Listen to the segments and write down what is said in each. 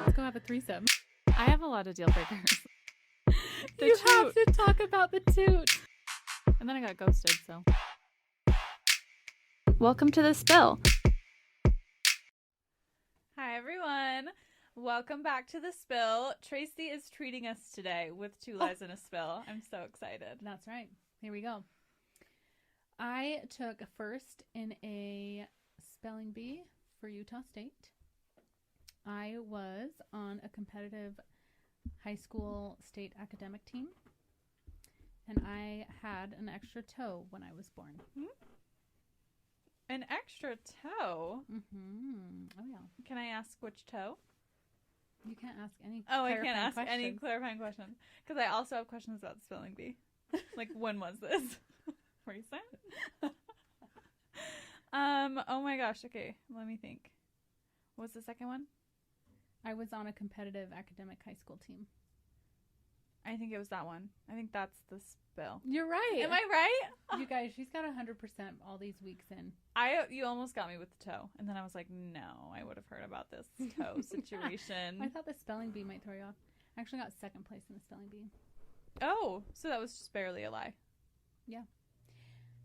Let's go have a threesome. I have a lot of deal breakers. You have to talk about the toot. And then I got ghosted, so. Welcome to The Spill. Hi, everyone. Welcome back to The Spill. Traci is treating us today with 2 lies and a spill. I'm so excited. That's right. Here we go. I took first in a spelling bee for Utah State. I was on a competitive high school state academic team, and I had an extra toe when I was born. An extra toe? Mm-hmm. Oh, yeah. Can I ask which toe? You can't ask any I clarifying can't ask questions. any clarifying questions. Because I also have questions about the spelling bee. Like, when was this? Recent? Oh my gosh. Okay, let me think. What was the second one? I was on a competitive academic high school team. I think it was that one. I think that's the spill. You're right. Am I right? You guys, she's got 100% all these weeks in. You almost got me with the toe. And then I was like, no, I would have heard about this toe situation. I thought the spelling bee might throw you off. I actually got second place in the spelling bee. Oh, so that was just barely a lie. Yeah.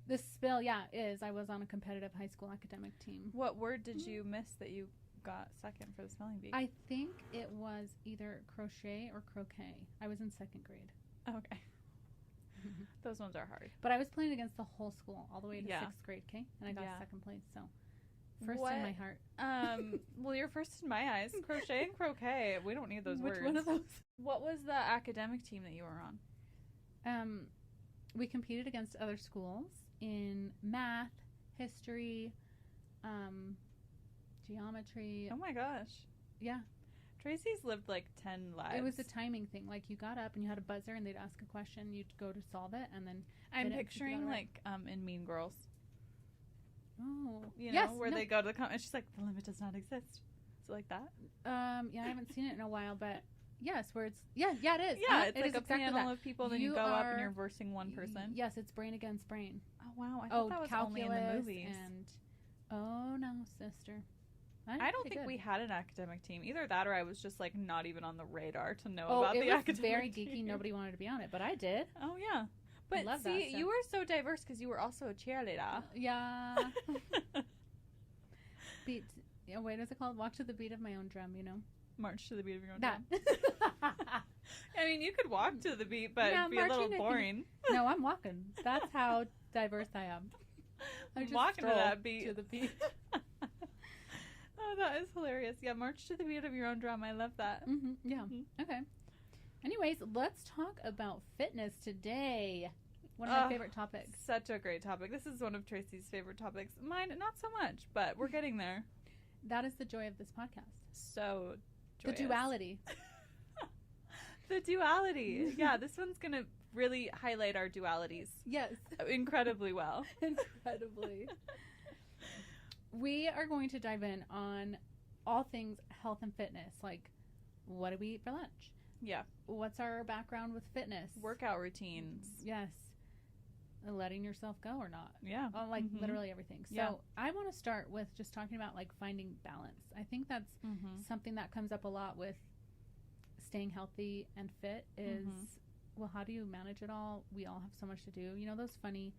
The spill, is I was on a competitive high school academic team. What word did you miss that you got second for the spelling bee? I think it was either crochet or croquet. I was in second grade. Okay. Those ones are hard. But I was playing against the whole school all the way to 6th grade, okay? And I got second place, so first in my heart. Well, you're first in my eyes. Crochet and croquet. We don't need those words. Which one of those? What was the academic team that you were on? We competed against other schools in math, history, geometry. Oh my gosh. Yeah. Traci's lived like 10 lives. It was a timing thing. Like, you got up and you had a buzzer and they'd ask a question. You'd go to solve it, and then I'm picturing like in Mean Girls. Oh. You know, where they go to the and she's like, the limit does not exist. So like that? Yeah, I haven't seen it in a while, but yes, where it's it is. Yeah, it's it like is a panel of people, then you go up and you're versing one person. Yes, it's brain against brain. Oh wow, I thought that was only in the movies. And oh no, sister. I don't think we had an academic team. Either that or I was just like not even on the radar to know about the academic team. It was very geeky. Nobody wanted to be on it, but I did. Oh yeah. But see, you were so diverse because you were also a cheerleader. Yeah. Wait, is it called? Walk to the beat of my own drum, you know? March to the beat of your own drum. I mean, you could walk to the beat, but it'd be a little boring. No, I'm walking. That's how diverse I am. I'm just walking to that beat. To the beat. Oh, that is hilarious. Yeah, march to the beat of your own drum. I love that. Mm-hmm. Yeah. Mm-hmm. Okay. Anyways, let's talk about fitness today. One of my favorite topics. Such a great topic. This is one of Traci's favorite topics. Mine, not so much, but we're getting there. That is the joy of this podcast. So joyous. The duality. The duality. Yeah, this one's going to really highlight our dualities. Yes. Incredibly well. Incredibly. We are going to dive in on all things health and fitness. Like, what do we eat for lunch? Yeah. What's our background with fitness? Workout routines. Yes. Letting yourself go or not. Yeah. Literally everything. So I want to start with just talking about like finding balance. I think that's something that comes up a lot with staying healthy and fit is, well, how do you manage it all? We all have so much to do. You know, those funny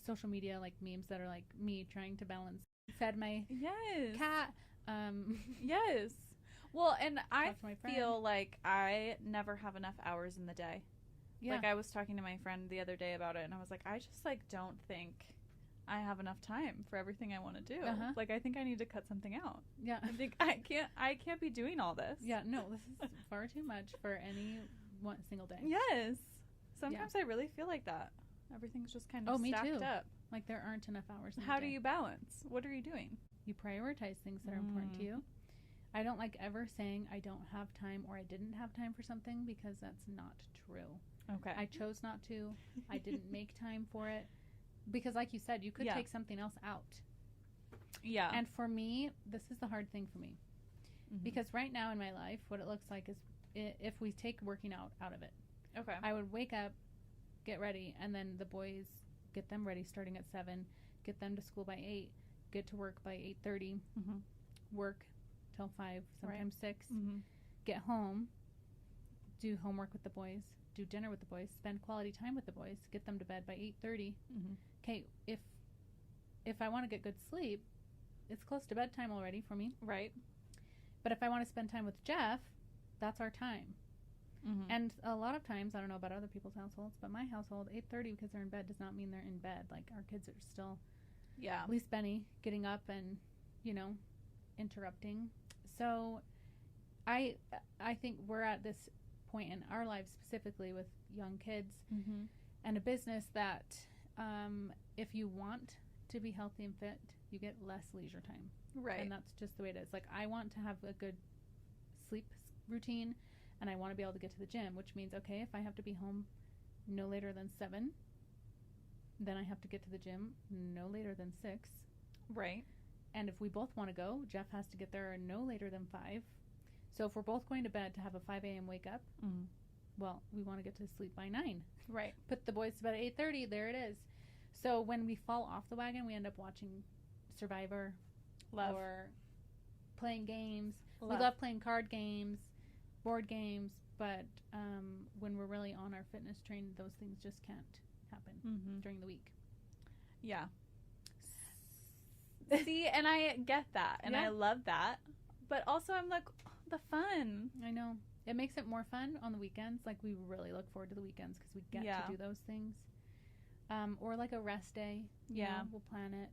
social media like memes that are like me trying to balance fed my cat. Yes. Well, and I feel like I never have enough hours in the day. Yeah. Like, I was talking to my friend the other day about it, and I was like, I just, like, don't think I have enough time for everything I want to do. Like, I think I need to cut something out. Yeah. I think I can't be doing all this. Yeah, no, this is far too much for any one single day. Yes. Sometimes I really feel like that. Everything's just kind of stacked up. Like, there aren't enough hours in the How day. do you balance? What are you doing? You prioritize things that are important to you. I don't like ever saying I don't have time or I didn't have time for something, because that's not true. Okay. I chose not to. I didn't make time for it. Because like you said, you could take something else out. Yeah. And for me, this is the hard thing for me. Because right now in my life, what it looks like is if we take working out of it. Okay. I would wake up, get ready, and then the boys, get them ready starting at 7, get them to school by 8, get to work by 8:30, work till 5, sometimes 6. Get home, do homework with the boys, do dinner with the boys, spend quality time with the boys, get them to bed by 8:30. Okay, if I want to get good sleep, it's close to bedtime already for me. Right. But if I want to spend time with Jeff, that's our time. And a lot of times, I don't know about other people's households, but my household, 8:30 because they're in bed does not mean they're in bed. Like, our kids are still, at least Benny, getting up and, you know, interrupting. So I think we're at this point in our lives, specifically with young kids and a business, that if you want to be healthy and fit, you get less leisure time. Right. And that's just the way it is. Like, I want to have a good sleep routine, and I want to be able to get to the gym, which means, okay, if I have to be home no later than 7, then I have to get to the gym no later than 6. Right. And if we both want to go, Jeff has to get there no later than 5. So if we're both going to bed to have a 5 a.m. wake up, well, we want to get to sleep by 9. Right. Put the boys to bed at 8:30, there it is. So when we fall off the wagon, we end up watching Survivor. Love. Or playing games. Love. We love playing card games, board games, but when we're really on our fitness train, those things just can't happen during the week. Yeah. See, and I get that, and I love that, but also I'm like, the fun. I know. It makes it more fun on the weekends. Like, we really look forward to the weekends because we get to do those things. Or like a rest day. You know, we'll plan it.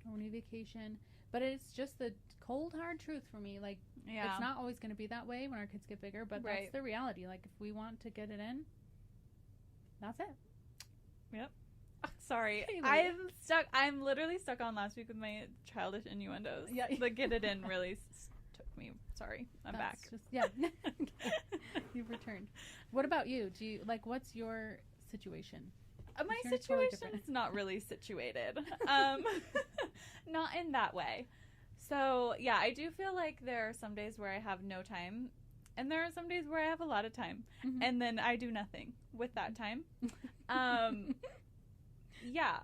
Or any vacation. But it's just the cold, hard truth for me. Like, it's not always going to be that way when our kids get bigger, but that's the reality. Like, if we want to get it in, that's it. Yep. Sorry. I'm literally stuck on last week with my childish innuendos. Yeah. The get it in really took me. Sorry. I'm back. You've returned. What about you? Do you, like, what's your situation? My situation is not really situated. Not in that way. So, yeah, I do feel like there are some days where I have no time, and there are some days where I have a lot of time, and then I do nothing with that time. Yeah.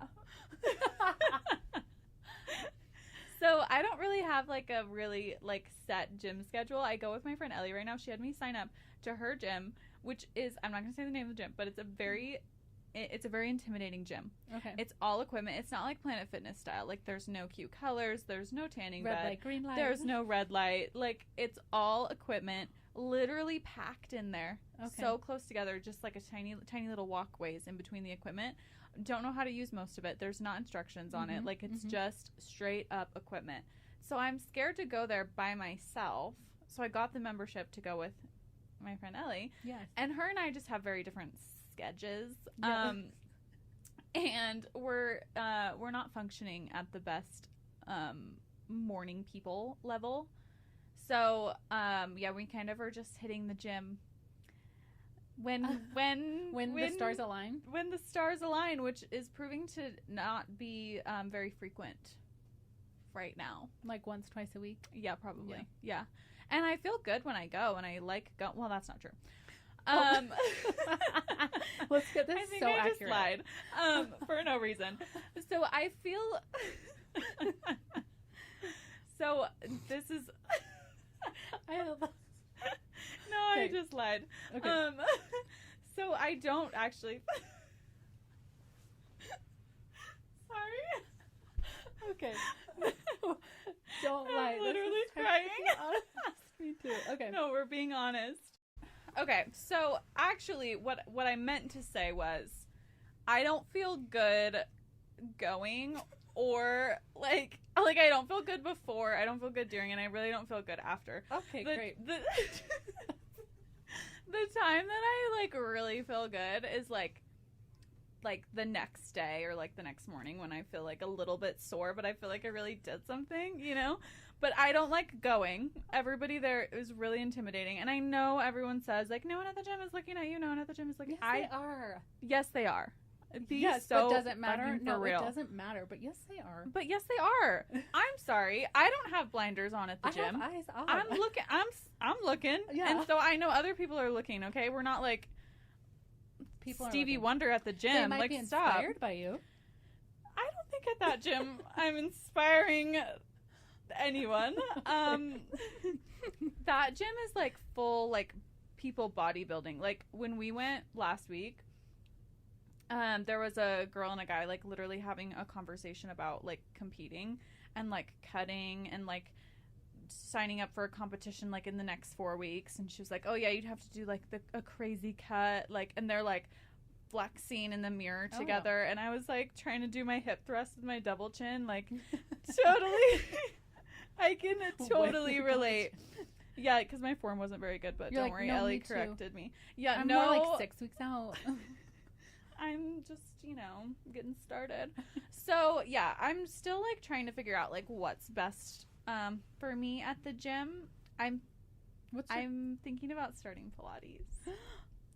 So I don't really have like a really like set gym schedule. I go with my friend Ellie right now. She had me sign up to her gym, which is, I'm not going to say the name of the gym, but it's a very intimidating gym. Okay. It's all equipment. It's not like Planet Fitness style. Like, there's no cute colors. There's no tanning bed. Red light, green light. There's no red light. Like, it's all equipment literally packed in there. Okay. So close together, just like a tiny little walkways in between the equipment. Don't know how to use most of it. There's not instructions on it. Like, it's just straight up equipment. So I'm scared to go there by myself. So I got the membership to go with my friend Ellie. Yes. And her and I just have very different sketches. Yeah. And we're not functioning at the best morning people level. So we kind of are just hitting the gym when the stars align. When the stars align, which is proving to not be very frequent right now. Like once, twice a week? Yeah, probably. Yeah. And I feel good when I go, and I like go. Well, that's not true. Let's get this. I think I just lied for no reason. So I feel. So this is. No, okay. I just lied. Okay. So I don't actually. Sorry. Okay. Don't lie. I'm literally crying. Me too. Okay. No, we're being honest. Okay, so actually what I meant to say was I don't feel good going, or like I don't feel good before, I don't feel good during, and I really don't feel good after. Okay, great. The time that I like really feel good is like the next day or like the next morning when I feel like a little bit sore, but I feel like I really did something, you know? But I don't like going. Everybody there is really intimidating. And I know everyone says, like, no one at the gym is looking at you. No one at the gym is looking at you. Yes, they are. Yes, they are. Yes, but does it matter? No, it doesn't matter. But yes, they are. But yes, they are. I'm sorry. I don't have blinders on at the gym. I have eyes on. I'm looking. I'm looking. Yeah. And so I know other people are looking, okay? We're not like people Stevie Wonder at the gym. They might be inspired by you. I don't think at that gym I'm inspiring anyone. That gym is like full like people bodybuilding. Like when we went last week, there was a girl and a guy like literally having a conversation about like competing and like cutting and like signing up for a competition like in the next 4 weeks. And she was like, oh yeah, you'd have to do like a crazy cut, like, and they're like flexing in the mirror together. And I was like trying to do my hip thrust with my double chin, like totally. I can totally relate. Yeah, because my form wasn't very good, but don't worry, Ellie corrected me. Yeah, I'm more like 6 weeks out. I'm just, getting started. So yeah, I'm still like trying to figure out like what's best for me at the gym. I'm thinking about starting Pilates.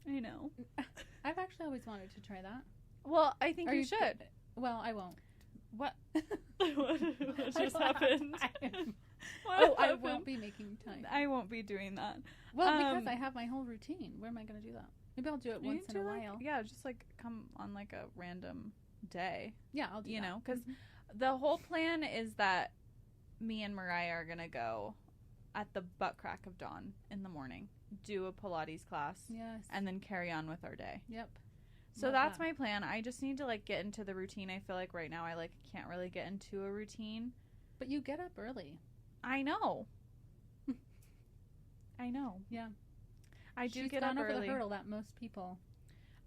I know. I've actually always wanted to try that. Well, I think you should. Well, I won't. What? What just happened? I won't be making time. I won't be doing that. Well, because I have my whole routine. Where am I going to do that? Maybe I'll do it once in a while. Yeah, just like come on like a random day. Yeah, I'll do that. Because the whole plan is that me and Mariah are going to go at the butt crack of dawn in the morning, do a Pilates class, yes, and then carry on with our day. Yep. So that's my plan. I just need to like get into the routine. I feel like right now I like can't really get into a routine. But you get up early. I know. I know. Yeah. I do She's get gone up over early. the hurdle that most people.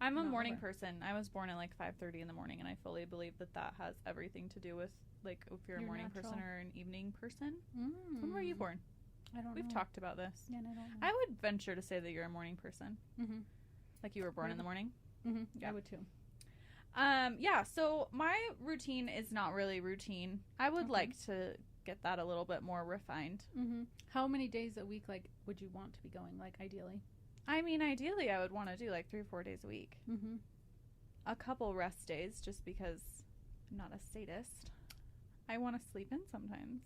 I'm a morning person. I was born at like 5:30 in the morning, and I fully believe that has everything to do with like if you're a morning person or an evening person. When were you born? I don't know. We've talked about this. Yeah, I don't know. I would venture to say that you're a morning person. Mm-hmm. Like you were born in the morning. Mm-hmm. Yeah. I would too. Yeah. So my routine is not really routine. I would like to get that a little bit more refined. Mm-hmm. How many days a week, like, would you want to be going, like, ideally? I mean, ideally, I would want to do, like, 3 or 4 days a week. Mm-hmm. A couple rest days, just because I'm not a sadist. I want to sleep in sometimes.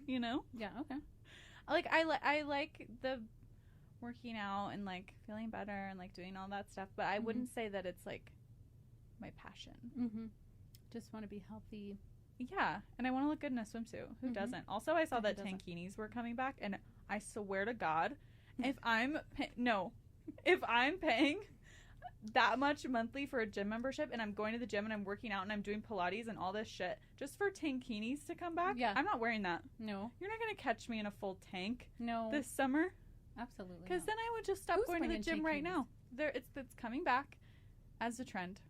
You know? Yeah, okay. Like, I like the working out and, like, feeling better and, like, doing all that stuff, but I wouldn't say that it's, like, my passion. Mm-hmm. Just want to be healthy. Yeah, and I want to look good in a swimsuit. Who doesn't? Also, I saw that tankinis were coming back, and I swear to God, if I'm paying that much monthly for a gym membership, and I'm going to the gym and I'm working out and I'm doing Pilates and all this shit just for tankinis to come back, I'm not wearing that. No, you're not gonna catch me in a full tank. No, this summer. Absolutely. Because then I would just stop going to the gym right now. It's coming back as a trend.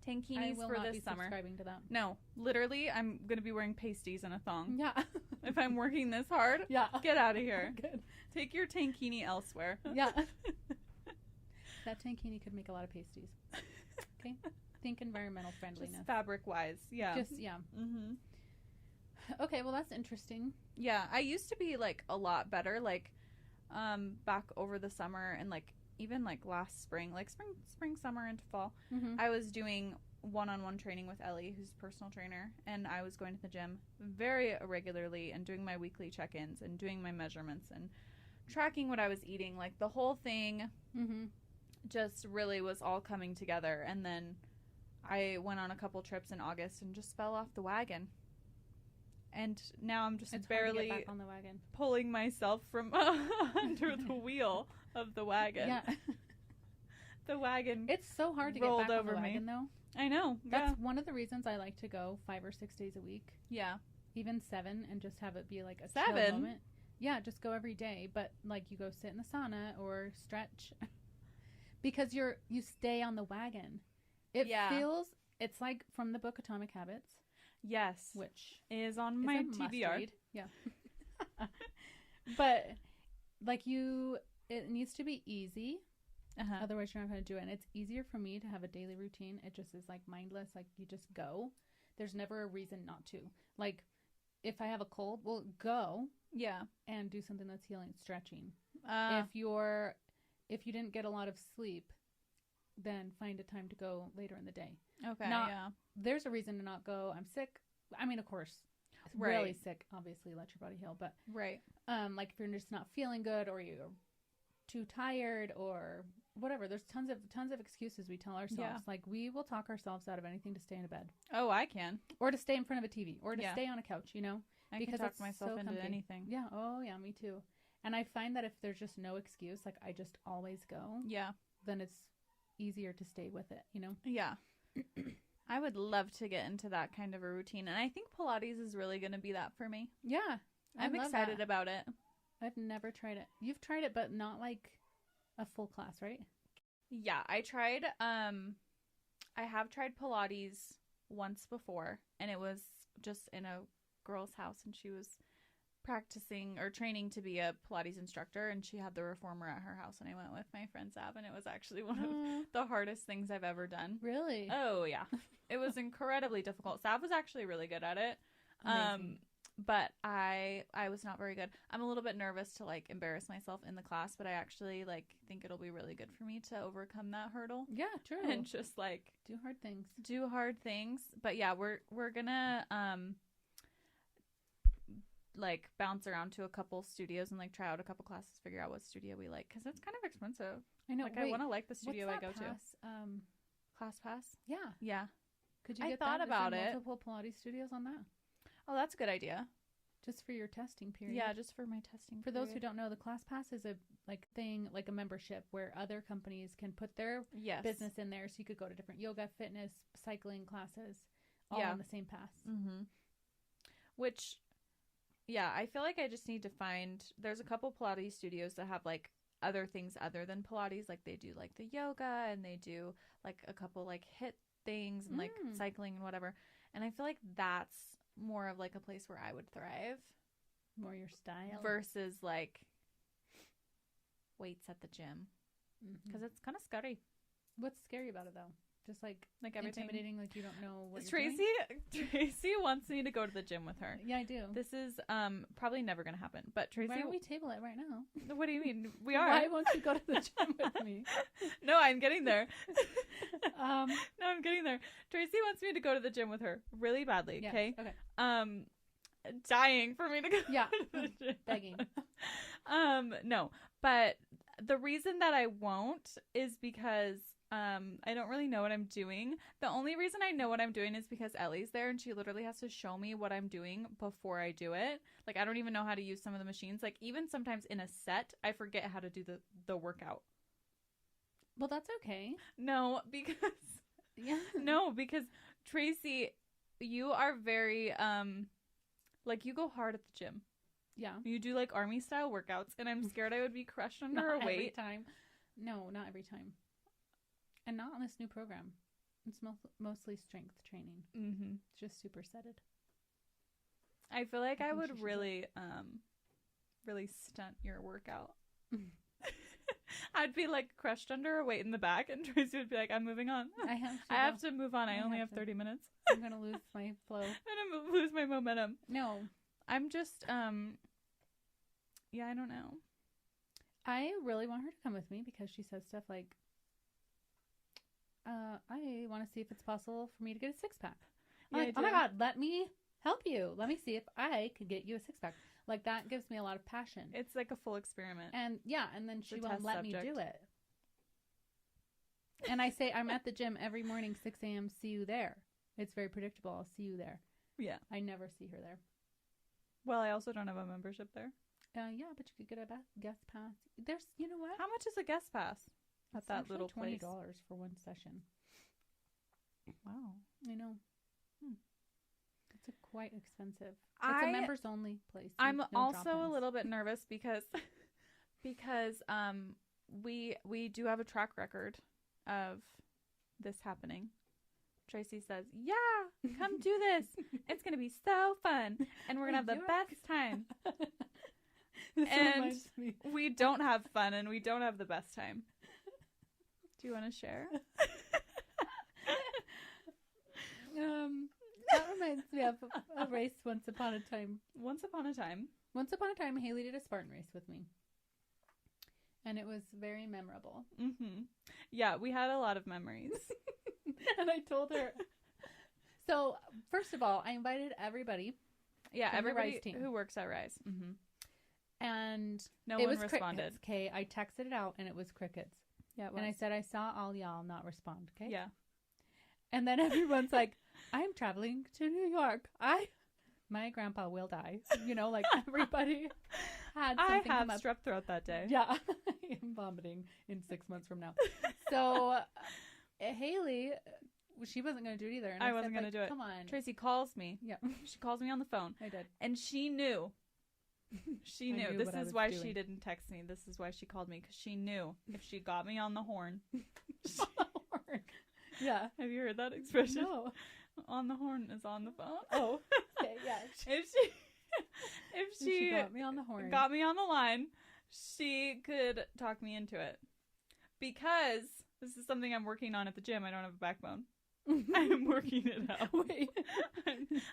Tankinis for this summer. Subscribing to that. No, literally, I'm gonna be wearing pasties and a thong. Yeah. If I'm working this hard, get out of here. Good. Take your tankini elsewhere. Yeah. That tankini could make a lot of pasties. Okay. Think environmental friendliness. Just fabric wise, yeah. Mm-hmm. Okay, well that's interesting. Yeah, I used to be like a lot better, like, back over the summer and like. Even like last spring, like spring, summer into fall, I was doing one-on-one training with Ellie, who's a personal trainer, and I was going to the gym very regularly and doing my weekly check-ins and doing my measurements and tracking what I was eating. Like the whole thing just really was all coming together. And then I went on a couple trips in August and just fell off the wagon. And now I'm just barely back on the wagon. Pulling myself from under the wheel of the wagon. Yeah. The wagon. It's so hard to get back on the wagon, though. I know. That's one of the reasons I like to go 5 or 6 days a week. Yeah. Even 7, and just have it be like a 7 chill moment. Yeah, just go every day, but like you go sit in the sauna or stretch, because you stay on the wagon. It feels, it's like from the book Atomic Habits. Yes, which is on my TBR. Yeah. But like it needs to be easy. Otherwise you're not going to do it. And it's easier for me to have a daily routine. It just is like mindless. Like you just go. There's never a reason not to. Like if I have a cold, well, go. Yeah. And do something that's healing, stretching. If you didn't get a lot of sleep, then find a time to go later in the day. Okay. There's a reason to not go. I'm sick. I mean, of course, really sick. Obviously, let your body heal. But like if you're just not feeling good, or you're too tired, or whatever, there's tons of excuses we tell ourselves. Yeah. Like we will talk ourselves out of anything to stay in a bed. Oh, I can. Or to stay in front of a TV, or to stay on a couch. You know, I can talk myself into anything. Yeah. Oh, yeah. Me too. And I find that if there's just no excuse, like I just always go. Yeah. Then it's easier to stay with it, you know? Yeah. I would love to get into that kind of a routine. And I think Pilates is really going to be that for me. Yeah. I'm excited about it. I've never tried it. You've tried it, but not like a full class, right? Yeah. I have tried Pilates once before, and it was just in a girl's house, and she was practicing or training to be a Pilates instructor, and she had the reformer at her house, and I went with my friend Zab, and it was actually one of the hardest things I've ever done. Really? Oh yeah. It was incredibly difficult. Zab was actually really good at it. Amazing. But I was not very good. I'm a little bit nervous to like embarrass myself in the class, but I actually like think it'll be really good for me to overcome that hurdle. Yeah, true. And just like do hard things. But yeah, we're gonna like bounce around to a couple studios and like try out a couple classes, figure out what studio we like, because it's kind of expensive. I know. Like, I want to like the studio I go to. Class pass? Yeah. Could you I get thought that? about Is there it. multiple Pilates studios on that? Oh, that's a good idea. Just for your testing period. Yeah, just for my testing For period. those who don't know, the class pass is a like thing, like a membership where other companies can put their business in there, so you could go to different yoga, fitness, cycling classes, all on the same pass. Mm-hmm. Which, yeah, I feel like I just need to find. There's a couple Pilates studios that have like other things other than Pilates, like they do like the yoga, and they do like a couple like HIIT things and like cycling and whatever. And I feel like that's more of like a place where I would thrive. More your style. Versus like weights at the gym. Because it's kind of scary. What's scary about it though? Just like everything. Intimidating, like you don't know what you're doing? Tracy wants me to go to the gym with her. Yeah, I do. This is probably never going to happen. But Tracy... Why don't we table it right now? What do you mean? We are. Why won't you go to the gym with me? No, I'm getting there. No, I'm getting there. Tracy wants me to go to the gym with her really badly, yes. Okay? Okay. Dying for me to go to the gym. Begging. No. But the reason that I won't is because... I don't really know what I'm doing. The only reason I know what I'm doing is because Ellie's there, and she literally has to show me what I'm doing before I do it. Like, I don't even know how to use some of the machines. Like, even sometimes in a set, I forget how to do the workout. Well, that's okay. No, because... Yeah. No, because Tracy, you are very, like, you go hard at the gym. Yeah. You do, like, army-style workouts, and I'm scared I would be crushed under a weight. Not every time. No, not every time. And not on this new program. It's mostly strength training. Mm-hmm. It's just supersetted. I feel like I would really, really stunt your workout. I'd be like crushed under a weight in the back, and Tracy would be like, "I'm moving on. I have to move on. I only have 30 minutes. I'm gonna lose my flow. I'm gonna lose my momentum." No, I'm just, yeah, I don't know. I really want her to come with me because she says stuff like, I want to see if it's possible for me to get a six-pack. I'm like, oh my God, let me help you. Let me see if I could get you a six-pack. Like, that gives me a lot of passion. It's like a full experiment. And yeah, and then she won't let me do it. And I say, I'm at the gym every morning, 6 a.m. See you there. It's very predictable. I'll see you there. Yeah. I never see her there. Well, I also don't have a membership there. Yeah, but you could get a guest pass. There's, you know what? How much is a guest pass? At that little $20 place. for one session. Wow. I know. It's quite expensive. It's a members only place. I'm also a little bit nervous because we do have a track record of this happening. Tracy says, "Yeah, come do this. It's going to be so fun, and we're going to have the best time." And we don't have fun, and we don't have the best time. Do you want to share? That reminds me of a race once upon a time. Once upon a time, Haley did a Spartan race with me. And it was very memorable. Mm-hmm. Yeah, we had a lot of memories. And I told her. So, first of all, I invited everybody. Yeah, everybody who works at Rise. Mm-hmm. And no one responded. Okay, I texted it out, and it was crickets. Yeah, and I said, I saw all y'all not respond, okay? Yeah. And then everyone's like, I'm traveling to New York. my grandpa will die. You know, like everybody had something I have come up. strep throat that day. Yeah. I'm vomiting in 6 months from now. So Haley, she wasn't going to do it either. And I wasn't going to like, do it. Come on. Tracy calls me. Yeah. She calls me on the phone. I did. And she knew. She knew. This is why she didn't text me. This is why she called me. Because she knew if she got me on the horn. Yeah. Have you heard that expression? No. On the horn is on the phone. Oh. Okay, yeah. If she got me on the horn. Got me on the line, she could talk me into it. Because this is something I'm working on at the gym. I don't have a backbone. I'm working it out. Wait.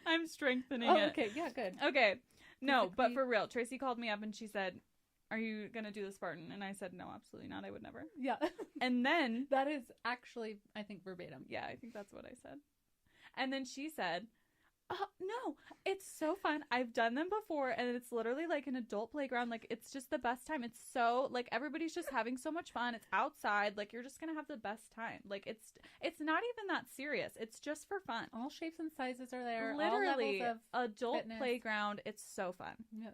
I'm strengthening it. Okay, yeah, good. Okay. No, but for real, Tracy called me up and she said, "Are you going to do the Spartan?" And I said, "No, absolutely not. I would never." Yeah. And then... That is actually, I think, verbatim. Yeah, I think that's what I said. And then she said, "No, it's so fun. I've done them before, and it's literally like an adult playground. Like, it's just the best time. It's so, like, everybody's just having so much fun. It's outside. Like, you're just going to have the best time. Like, it's not even that serious. It's just for fun. All shapes and sizes are there. Literally, all levels of adult fitness. playground. It's so fun." Yeah.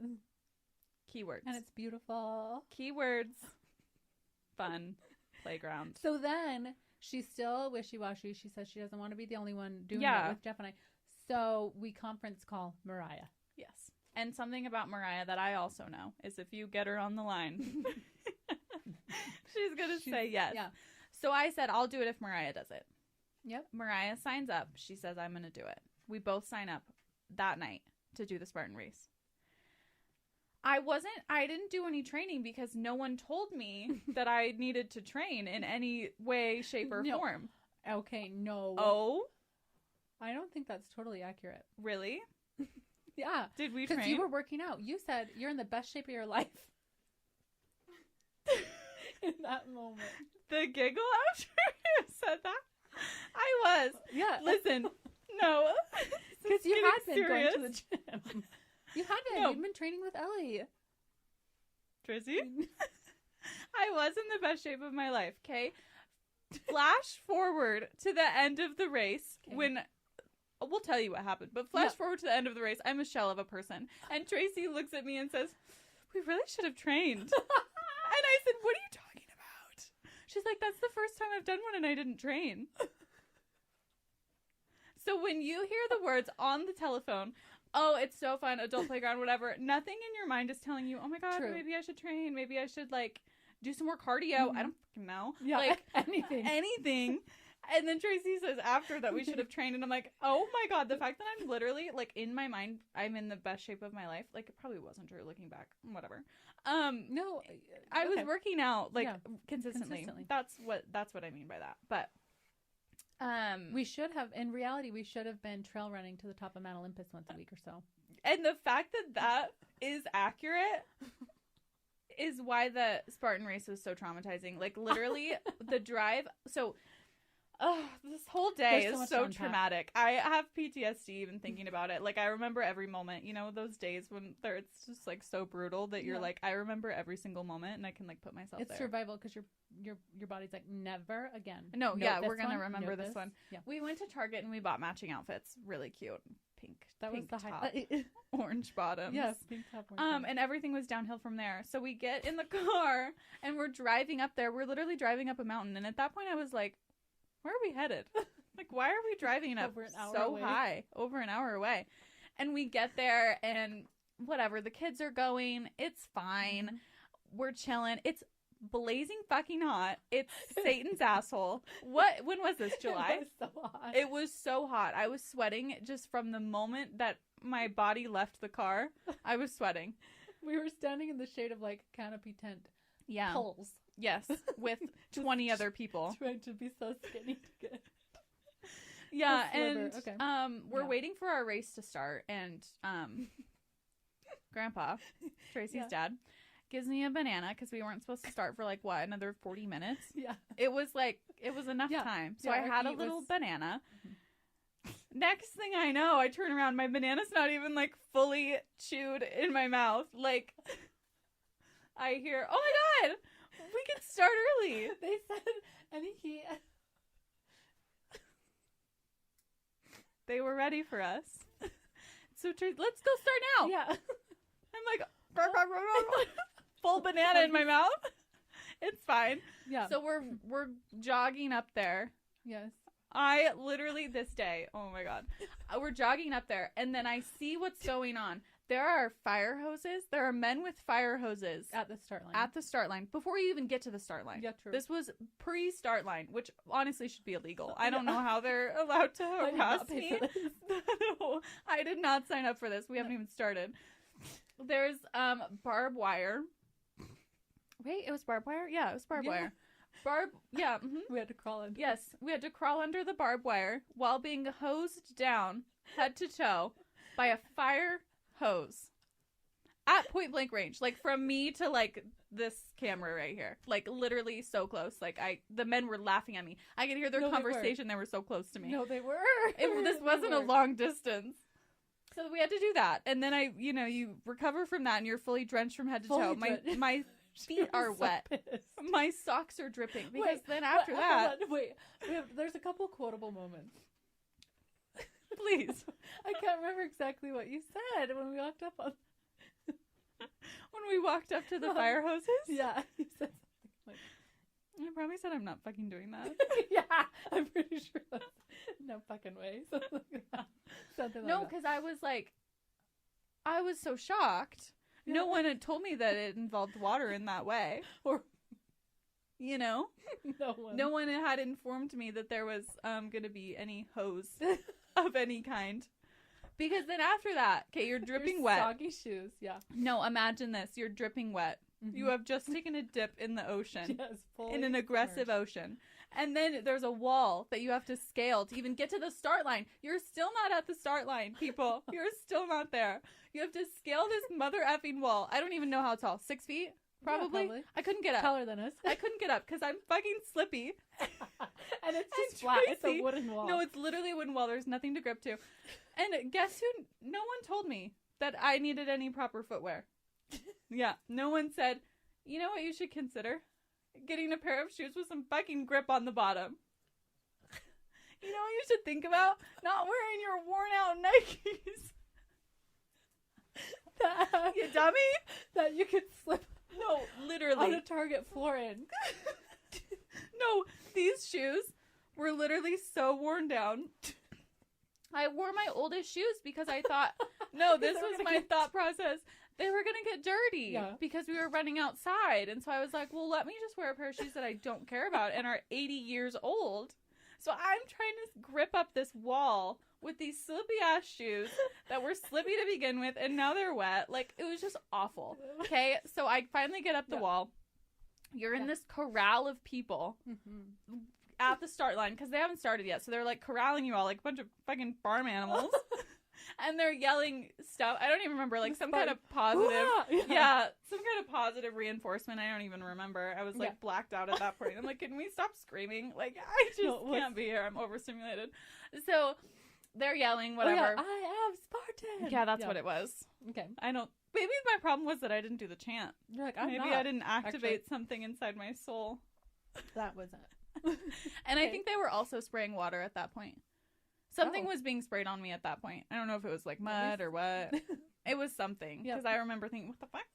Keywords. And it's beautiful. Keywords. Fun. Playground. So then she's still wishy-washy. She says she doesn't want to be the only one doing it with Jeff and I. So we conference call Mariah. Yes. And something about Mariah that I also know is if you get her on the line, she's going to say yes. Yeah. So I said, I'll do it if Mariah does it. Yep. Mariah signs up. She says, I'm going to do it. We both sign up that night to do the Spartan Race. I didn't do any training because no one told me that I needed to train in any way, shape, or form. Okay, no. Oh? I don't think that's totally accurate. Really? Yeah. Did we train? Because you were working out. You said you're in the best shape of your life. In that moment. The giggle after you said that? I was. Yeah. Listen, no. Because you had been going to the gym. You had been. No. You've been training with Ellie. Tracy? I was in the best shape of my life, okay? Flash forward to the end of the race when... We'll tell you what happened, but flash forward to the end of the race. I'm a shell of a person. And Tracy looks at me and says, "We really should have trained." And I said, "What are you talking about?" She's like, "That's the first time I've done one and I didn't train." So when you hear the words on the telephone, "Oh, it's so fun, adult playground, whatever," nothing in your mind is telling you, "Oh my God, maybe I should train. Maybe I should, like, do some more cardio." I don't fucking know. Yeah, like, anything. And then Tracy says after that we should have trained, and I'm like, oh my God, the fact that I'm literally, like, in my mind, I'm in the best shape of my life. Like, it probably wasn't true looking back. Whatever. No, I was working out, like, consistently. That's what I mean by that. But we should have, in reality, we should have been trail running to the top of Mount Olympus once a week or so. And the fact that is accurate is why the Spartan Race was so traumatizing. Like, literally, the drive. So, this whole day is so traumatic. I have PTSD even thinking about it. Like, I remember every moment. You know, those days when it's just, like, so brutal that you're like, I remember every single moment, and I can, like, put myself there. It's survival because your body's like, never again. No, we're gonna remember this one. Yeah. We went to Target and we bought matching outfits. Really cute. Pink. That was the top, orange bottoms. Yes, pink top. Orange and everything was downhill from there. So we get in the car and we're driving up there. We're literally driving up a mountain, and at that point I was like, where are we headed? Like, why are we driving up so high, over an hour away? And we get there and whatever, the kids are going. It's fine. Mm-hmm. We're chilling. It's blazing fucking hot. It's Satan's asshole. When was this? July? It was so hot. It was so hot. I was sweating just from the moment that my body left the car. I was sweating. We were standing in the shade of, like, canopy tent poles. Yes, with 20 other people. Trying to be so skinny to get. Yeah, and we're waiting for our race to start, and Grandpa, Tracy's dad, gives me a banana because we weren't supposed to start for, like, another 40 minutes? Yeah. It was enough time. So I had a little banana. Mm-hmm. Next thing I know, I turn around, my banana's not even, like, fully chewed in my mouth. Like, I hear, "Oh my God! We can start early." They said, and they were ready for us. So let's go start now. Yeah. I'm like, full banana in my mouth. It's fine. Yeah. So we're jogging up there. Yes. I literally this day, oh my God, we're jogging up there, and then I see what's going on. There are fire hoses. There are men with fire hoses at the start line. At the start line, before you even get to the start line. Yeah, true. This was pre-start line, which honestly should be illegal. I don't know how they're allowed to harass me. No, I did not sign up for this. We haven't even started. There's barbed wire. Wait, it was barbed wire? Yeah, it was barbed wire. Yeah. Mm-hmm. We had to crawl in. Yes, we had to crawl under the barbed wire while being hosed down head to toe by a fire hose at point blank range, like from me to like this camera right here, like literally so close. Like the men were laughing at me. I could hear their conversation. They were so close to me. No, they were. This wasn't a long distance. So we had to do that, and then you recover from that, and you're fully drenched from head to toe. My feet are wet. Pissed. My socks are dripping because then after that, there's a couple quotable moments. Please, I can't remember exactly what you said when we walked up on. When we walked up to the fire hoses. Yeah, you said something like. I probably said I'm not fucking doing that. Yeah, I'm pretty sure that's no fucking way. Something like no, because I was so shocked. Yeah. No one had told me that it involved water in that way. Or, no one had informed me that there was going to be any hose of any kind. Because then after that, okay, you're dripping wet. Soggy shoes, yeah. No, imagine this. You're dripping wet. Mm-hmm. You have just taken a dip in the ocean. Yes, in an aggressive ocean. And then there's a wall that you have to scale to even get to the start line. You're still not at the start line, people. You're still not there. You have to scale this mother effing wall. I don't even know how tall. 6 feet? Probably. Yeah, probably. I couldn't get up. Taller than us. I couldn't get up because I'm fucking slippy. And it's just flat. It's a wooden wall. No, it's literally a wooden wall. There's nothing to grip to. And guess who? No one told me that I needed any proper footwear. Yeah. No one said, you know what you should consider? Getting a pair of shoes with some fucking grip on the bottom. You know what you should think about? Not wearing your worn out Nikes. You dummy? That you could slip. No, literally. On a Target floor in. No, these shoes were literally so worn down. I wore my oldest shoes because I thought, no, this was my thought process. They were going to get dirty because we were running outside. And so I was like, well, let me just wear a pair of shoes that I don't care about and are 80 years old. So I'm trying to grip up this wall with these slippy-ass shoes that were slippy to begin with, and now they're wet. Like, it was just awful. Okay, so I finally get up the wall. You're in this corral of people at the start line because they haven't started yet. So they're, like, corralling you all like a bunch of fucking farm animals. And they're yelling stuff. I don't even remember, like, some kind of positive. Some kind of positive reinforcement. I don't even remember. I was, like, blacked out at that point. I'm like, can we stop screaming? Like, I just can't be here. I'm overstimulated. So they're yelling, whatever. Oh, yeah. I am Spartan. Yeah, that's what it was. Okay. Maybe my problem was that I didn't do the chant. You're like, maybe I didn't activate something inside my soul. That was it. And I think they were also spraying water at that point. Something was being sprayed on me at that point. I don't know if it was like mud or what. It was something. Because I remember thinking, what the fuck?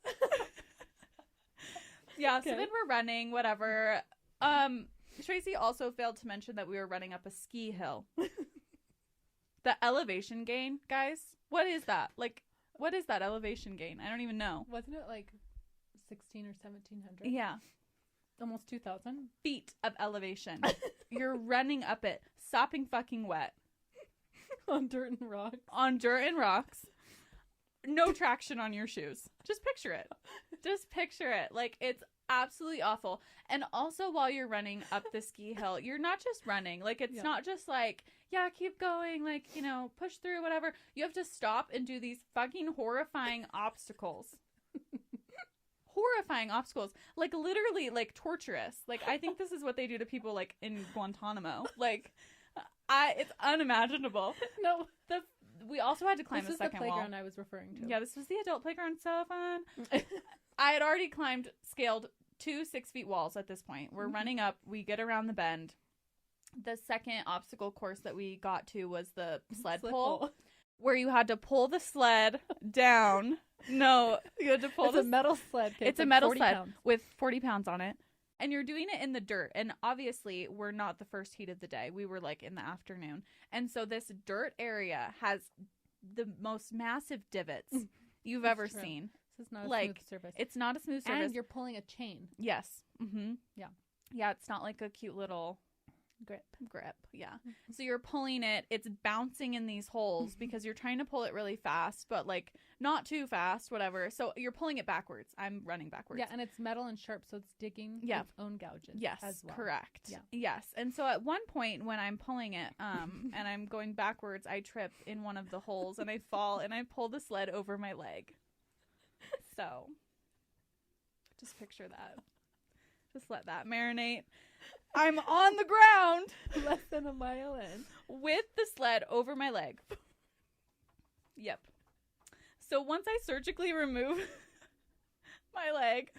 So then we're running, whatever. Traci also failed to mention that we were running up a ski hill. The elevation gain, guys. What is that? Like, what is that elevation gain? I don't even know. Wasn't it like 16 or 1700? Yeah. Almost 2,000 feet of elevation. You're running up it, sopping fucking wet. On dirt and rocks. On dirt and rocks. No traction on your shoes. Just picture it. Just picture it. Like, it's absolutely awful. And also, while you're running up the ski hill, you're not just running. Like, it's not just like, keep going. Like, push through, whatever. You have to stop and do these fucking horrifying obstacles. Horrifying obstacles. Like, literally, like, torturous. Like, I think this is what they do to people, like, in Guantanamo. Like, it's unimaginable. No. We also had to climb a second wall. This was the playground I was referring to. Yeah, this was the adult playground. So fun. I had already scaled 2 6-foot walls at this point. We're running up. We get around the bend. The second obstacle course that we got to was the sled pole. where you had to pull the sled down. No, you had to pull a metal sled. It's like a metal sled with 40 pounds on it. And you're doing it in the dirt. And obviously, we're not the first heat of the day. We were like in the afternoon. And so this dirt area has the most massive divots you've ever seen. This is not a smooth surface. It's not a smooth surface. And you're pulling a chain. Yes. Mm-hmm. Yeah. Yeah, it's not like a cute little grip. Yeah. Mm-hmm. So you're pulling it. It's bouncing in these holes because you're trying to pull it really fast, but like not too fast, whatever. So you're pulling it backwards. I'm running backwards. Yeah, and it's metal and sharp, so it's digging its own gouges. Yes, as well. Correct. Yeah. Yes. And so at one point when I'm pulling it, and I'm going backwards, I trip in one of the holes and I fall and I pull the sled over my leg. So just picture that. Just let that marinate. I'm on the ground. Less than a mile in. With the sled over my leg. Yep. So once I surgically remove my leg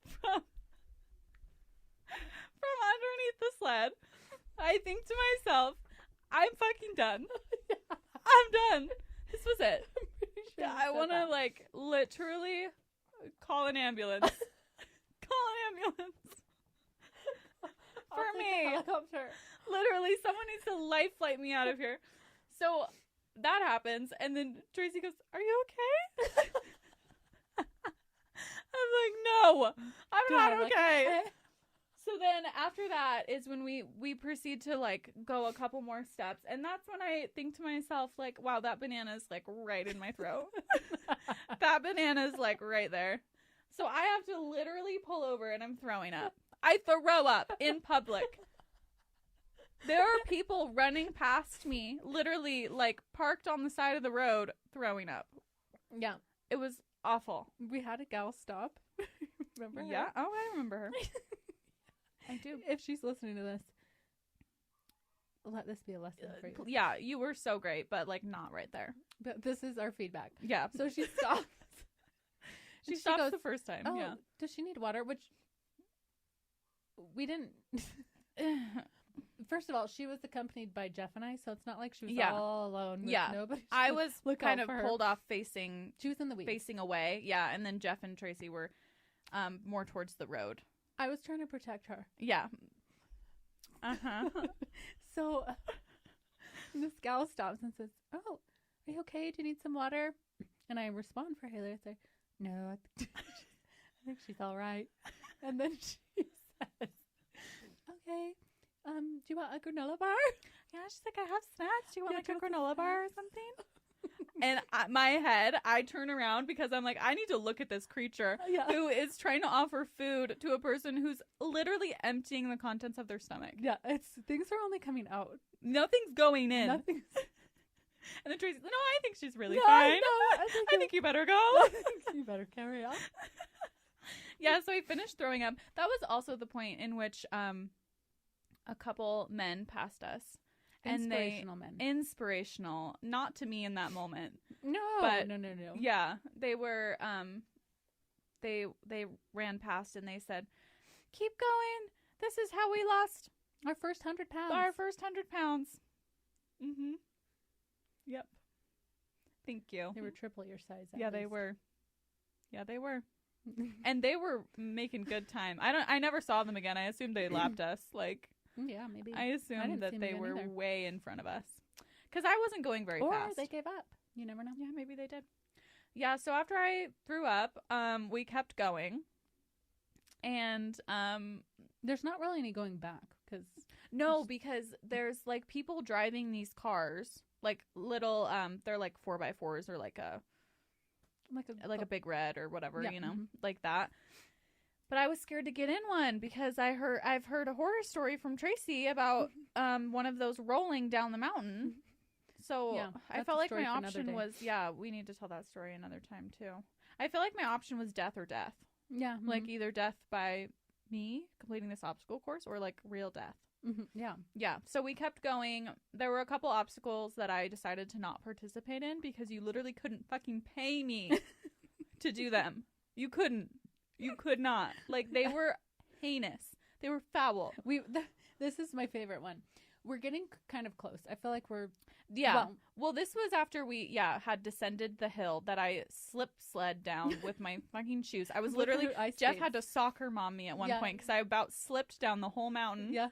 from underneath the sled, I think to myself, I'm fucking done. Yeah. I'm done. This was it. Sure I want to like literally call an ambulance. Call an ambulance. For me. Helicopter. Literally, someone needs to life flight me out of here. So that happens, and then Traci goes, "Are you okay?" I'm like, "No, I'm not okay." So then after that is when we proceed to like go a couple more steps, and that's when I think to myself like, "Wow, that banana's like right in my throat." That banana's like right there. So I have to literally pull over, and I'm throwing up. I throw up in public. There are people running past me, literally like parked on the side of the road, throwing up. Yeah. It was awful. We had a gal stop. Remember her? Yeah. Oh, I remember her. I do. If she's listening to this, let this be a lesson for you. Yeah, you were so great, but like not right there. But this is our feedback. Yeah. So she stops. She stops the first time. Oh, yeah. Does she need water? Which we didn't. First of all, she was accompanied by Jeff and I, so it's not like she was all alone with nobody. I was kind of pulled off facing. She was in the weeds. Facing away. Yeah, and then Jeff and Traci were more towards the road. I was trying to protect her. Yeah. Uh-huh. So this gal stops and says, "Oh, are you okay? Do you need some water?" And I respond for Haley. I say, "No, I think she's all right." And then she says, "Okay, do you want a granola bar?" Yeah, she's like, "I have snacks. Do you want like a granola bar or something?" And my head, I turn around because I'm like, I need to look at this creature who is trying to offer food to a person who's literally emptying the contents of their stomach. Yeah, things are only coming out. Nothing's going in. Nothing's... And then Traci's, "No, I think she's really fine. I think you better go. You better carry on." Yeah, so I finished throwing up. That was also the point in which a couple men passed us. Inspirational men. Inspirational. Not to me in that moment. No. But no. Yeah. They were, they ran past and they said, "Keep going. This is how we lost our first 100 pounds. Our first 100 pounds. Mm-hmm. Yep. Thank you. They were triple your size. Yeah, they were. Yeah, they were. And they were making good time. I never saw them again. I assumed they lapped us. Like, yeah, maybe. I assumed that they were way in front of us. Because I wasn't going very fast. Or they gave up. You never know. Yeah, maybe they did. Yeah, so after I threw up, we kept going. And there's not really any going back. Because there's like people driving these cars. Like little, they're like 4x4s or like a big red or whatever, you know, like that. But I was scared to get in one because I've heard a horror story from Traci about one of those rolling down the mountain. So I felt like my option was, we need to tell that story another time too. I feel like my option was death or death. Yeah. Mm-hmm. Like either death by me completing this obstacle course or like real death. Mm-hmm. Yeah. Yeah. So we kept going. There were a couple obstacles that I decided to not participate in because you literally couldn't fucking pay me to do them. You couldn't. You could not. Like, they were heinous. They were foul. This is my favorite one. We're getting kind of close. I feel like Yeah. Well, this was after we, had descended the hill that I sled down with my fucking shoes. I was literally, Jeff had to soccer mom me at one point because I about slipped down the whole mountain. Yeah.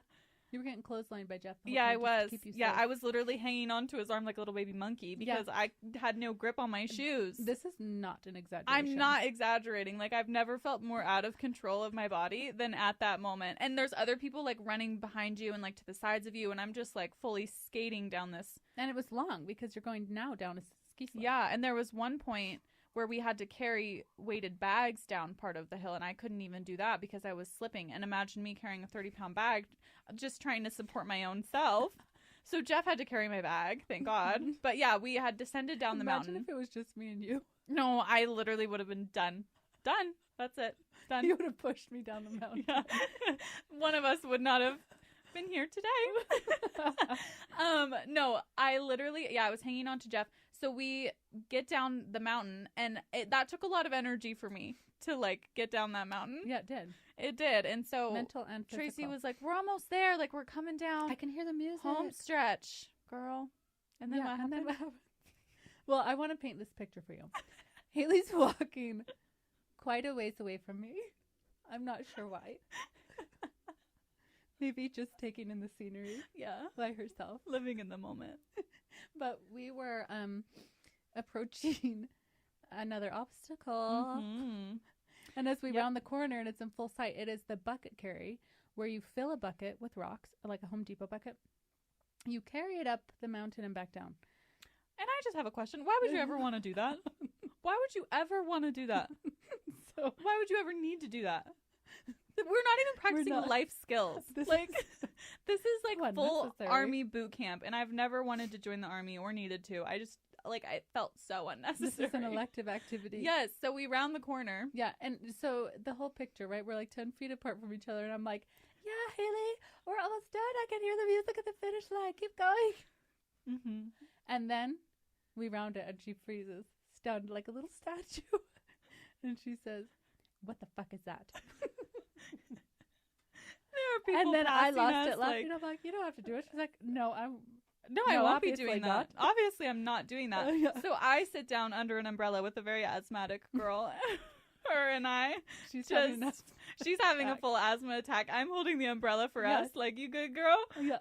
You were getting clotheslined by Jeff. Yeah, I was. Yeah, I was literally hanging onto his arm like a little baby monkey because I had no grip on my shoes. This is not an exaggeration. I'm not exaggerating. Like, I've never felt more out of control of my body than at that moment. And there's other people, like, running behind you and, like, to the sides of you. And I'm just, like, fully skating down this. And it was long because you're going now down a ski slope. Yeah, and there was one point where we had to carry weighted bags down part of the hill, and I couldn't even do that because I was slipping. And imagine me carrying a 30-pound bag just trying to support my own self. So Jeff had to carry my bag, thank God. But yeah, we had descended down the mountain. Imagine if it was just me and you. No, I literally would have been done. That's it. Done. You would have pushed me down the mountain. Yeah. One of us would not have been here today. No, I literally, I was hanging on to Jeff. So we get down the mountain, and that took a lot of energy for me to, like, get down that mountain. Yeah, it did. It did. And so mental and physical. Traci was like, we're almost there. Like, we're coming down. I can hear the music. Home stretch, girl. And then what happened? Well, I want to paint this picture for you. Haley's walking quite a ways away from me. I'm not sure why. Maybe just taking in the scenery. Yeah. By herself. Living in the moment. But we were approaching another obstacle. Mm-hmm. And as we round the corner and it's in full sight, it is the bucket carry where you fill a bucket with rocks, like a Home Depot bucket. You carry it up the mountain and back down. And I just have a question. Why would you ever want to do that? Why would you ever want to do that? So why would you ever need to do that? We're not even practicing life skills. This is like full necessary. Army boot camp, and I've never wanted to join the Army or needed to. I just, I felt so unnecessary. This is an elective activity. Yes, so we round the corner. Yeah, and so the whole picture, right? We're like 10 feet apart from each other, and I'm like, yeah, Haley, we're almost done. I can hear the music at the finish line. Keep going. Mm-hmm. And then we round it, and she freezes, stunned like a little statue. And she says, what the fuck is that? And then I lost it laughing. I'm like, you don't have to do it. She's like, no, I won't be doing that. Obviously, I'm not doing that. So I sit down under an umbrella with a very asthmatic girl. Her and I. She's having a full asthma attack. I'm holding the umbrella for us. Like, you good, girl?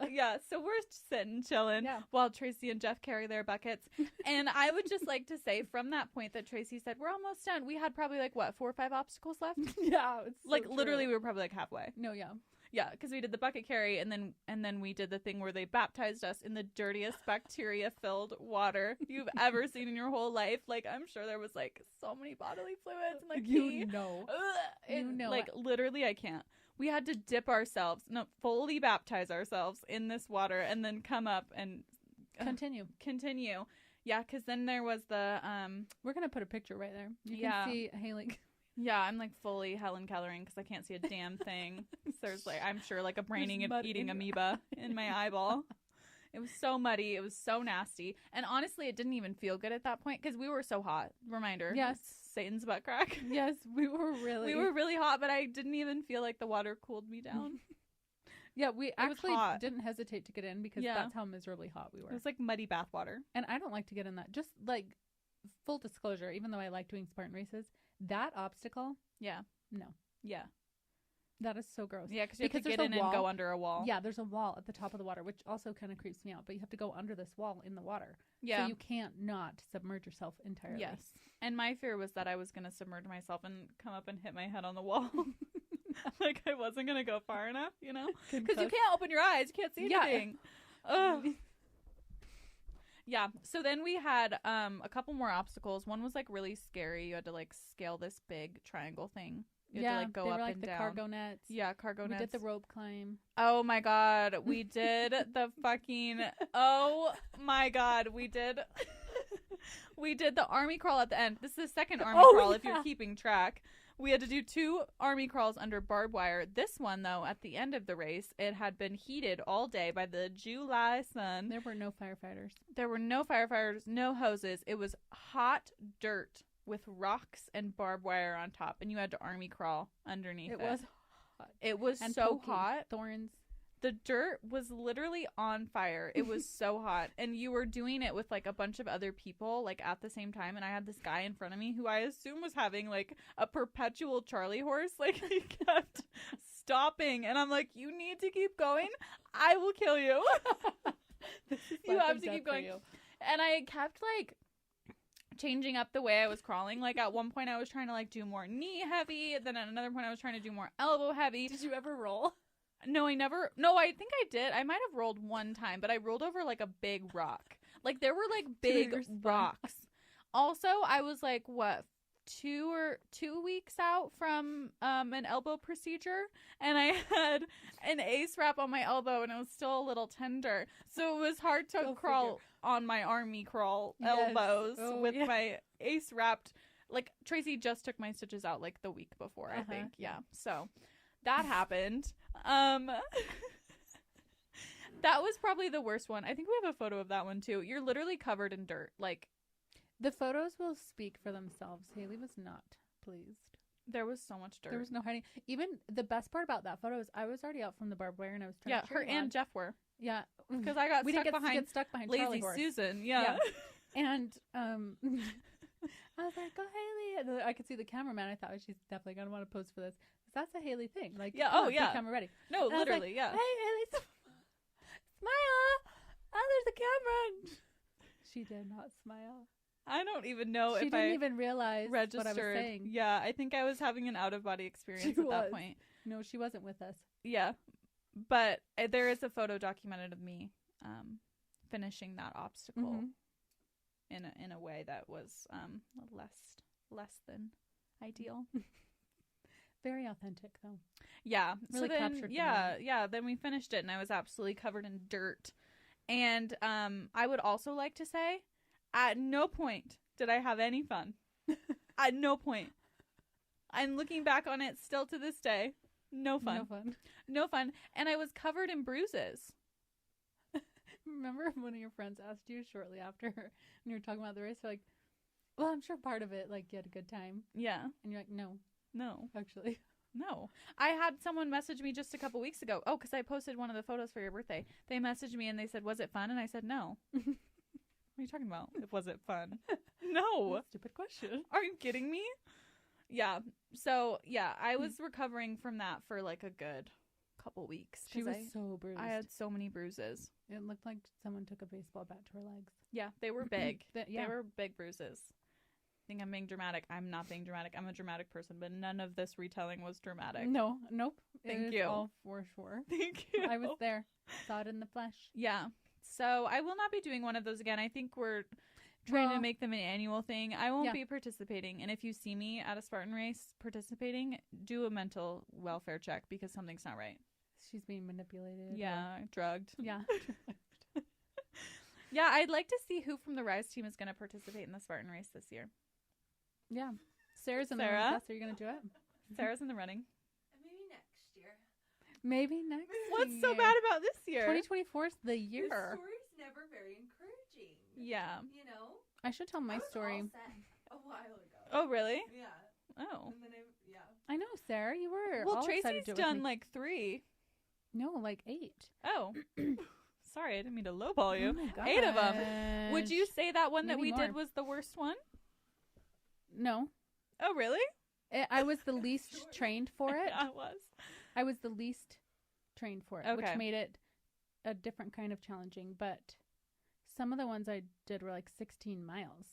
Yeah. So we're sitting, chilling while Traci and Jeff carry their buckets. And I would just like to say from that point that Traci said, we're almost done. We had probably 4 or 5 obstacles left. Yeah. It's so literally, we were probably halfway. No, yeah. Yeah, because we did the bucket carry, and then we did the thing where they baptized us in the dirtiest bacteria-filled water you've ever seen in your whole life. Like, I'm sure there was so many bodily fluids and you know. Literally, I can't. We had to dip ourselves, fully baptize ourselves in this water, and then come up and continue. Yeah, because then there was the we're gonna put a picture right there. You can see Haley. Yeah, I'm fully Helen Kellering because I can't see a damn thing. There's I'm sure a braining and eating amoeba in my eyeball. It was so muddy. It was so nasty. And honestly, it didn't even feel good at that point because we were so hot. Reminder. Yes. Satan's butt crack. Yes, we were really hot, but I didn't even feel like the water cooled me down. Yeah, we actually didn't hesitate to get in because that's how miserably hot we were. It was muddy bath water. And I don't like to get in that. Just full disclosure, even though I like doing Spartan races, that obstacle, no. Yeah. That is so gross. Yeah, because you have to get in and go under a wall. Yeah, there's a wall at the top of the water, which also kind of creeps me out. But you have to go under this wall in the water. Yeah. So you can't not submerge yourself entirely. Yes. And my fear was that I was going to submerge myself and come up and hit my head on the wall. I wasn't going to go far enough, Because you can't open your eyes. You can't see anything. Ugh. Yeah. So then we had a couple more obstacles. One was really scary. You had to scale this big triangle thing. You had to go up and down. The cargo nets. Yeah, cargo nets. We did the rope climb. Oh my God. We did the fucking oh my God. We did the army crawl at the end. This is the second army crawl if you're keeping track. We had to do 2 army crawls under barbed wire. This one, though, at the end of the race, it had been heated all day by the July sun. There were no firefighters. No hoses. It was hot dirt with rocks and barbed wire on top, and you had to army crawl underneath it. It was hot. It was and so poking. hot. Thorns. The dirt was literally on fire. It was so hot. And you were doing it with, like, a bunch of other people, like, at the same time. And I had this guy in front of me who I assume was having, like, a perpetual Charlie horse. Like, he kept stopping. And I'm like, you need to keep going. I will kill you. You have to keep going. And I kept, like, changing up the way I was crawling. Like, at one point I was trying to, like, do more knee heavy. Then at another point I was trying to do more elbow heavy. Did you ever roll? No, I think I did. I might have rolled one time, but I rolled over, like, a big rock. Like, there were, like, big rocks. Also, I was, like, what, 2 weeks out from an elbow procedure, and I had an ace wrap on my elbow, and it was still a little tender. So it was hard to crawl on my army crawl elbows with my ace wrapped. Like, Tracy just took my stitches out, like, the week before, I think. Yeah. So that happened. That was probably the worst one. I think we have a photo of that one too. You're literally covered in dirt. Like, the photos will speak for themselves. Haley was not pleased. There was so much dirt. There was no hiding. Even the best part about that photo is I was already out from the barbed wire and I was trying to her and Jeff were. Yeah, because I got stuck behind Lazy Charlie horse. Susan. Yeah. And I was like, "Oh, Haley!" And I could see the cameraman. I thought she's definitely gonna want to pose for this. That's a Haley thing. Like, get camera ready. No, and literally, like, hey, Haley, smile! Oh, there's the camera. She did not smile. I don't even know she if didn't even realize registered. What I was saying. Yeah, I think I was having an out-of-body experience at that point. No, she wasn't with us. Yeah, but there is a photo documented of me finishing that obstacle in a way that was less than ideal. Very authentic, though. Yeah. Really so then, captured. Yeah. Then we finished it, and I was absolutely covered in dirt. And I would also like to say, at no point did I have any fun. At no point. I'm looking back on it still to this day. No fun. No fun. And I was covered in bruises. Remember when your friends asked you shortly after when you were talking about the race, you're like, well, I'm sure part of it, like, you had a good time. Yeah. And you're like, no, actually. No. I had someone message me just a couple weeks ago. Oh, because I posted one of the photos for your birthday. They messaged me and they said, was it fun? And I said, no. What are you talking about? Was it fun? No. Stupid question. Are you kidding me? Yeah. So, yeah, I was recovering from that for, like, a good couple weeks. She was so bruised. I had so many bruises. It looked like someone took a baseball bat to her legs. Yeah, they were big. They were big bruises. I think I'm being dramatic. I'm not being dramatic. I'm a dramatic person, but none of this retelling was dramatic. No, nope. Thank you. All for sure. Thank you. I was there. Saw it in the flesh. Yeah. So I will not be doing one of those again. I think we're trying to make them an annual thing. I won't be participating. And if you see me at a Spartan race participating, do a mental welfare check because something's not right. She's being manipulated. Yeah, drugged. Yeah. Yeah, I'd like to see who from the Rise team is going to participate in the Spartan race this year. Yeah. Sarah's in the running. Are you going to do it? Sarah's in the running. Maybe next year. Maybe next year. What's so bad about this year? 2024 is the year. The story's never very encouraging. Yeah. You know? I should tell my story. All set a while ago. Oh, really? Yeah. Oh. And then I know, Sarah. You were Well, all Tracy's done like 3. No, like 8. Oh. Sorry, I didn't mean to lowball you. Oh my gosh. 8 of them. Would you say that one that we did was the worst one? No. Oh, really? I was the least trained for it. Yeah, it was. I was the least trained for it, which made it a different kind of challenging. But some of the ones I did were like 16 miles,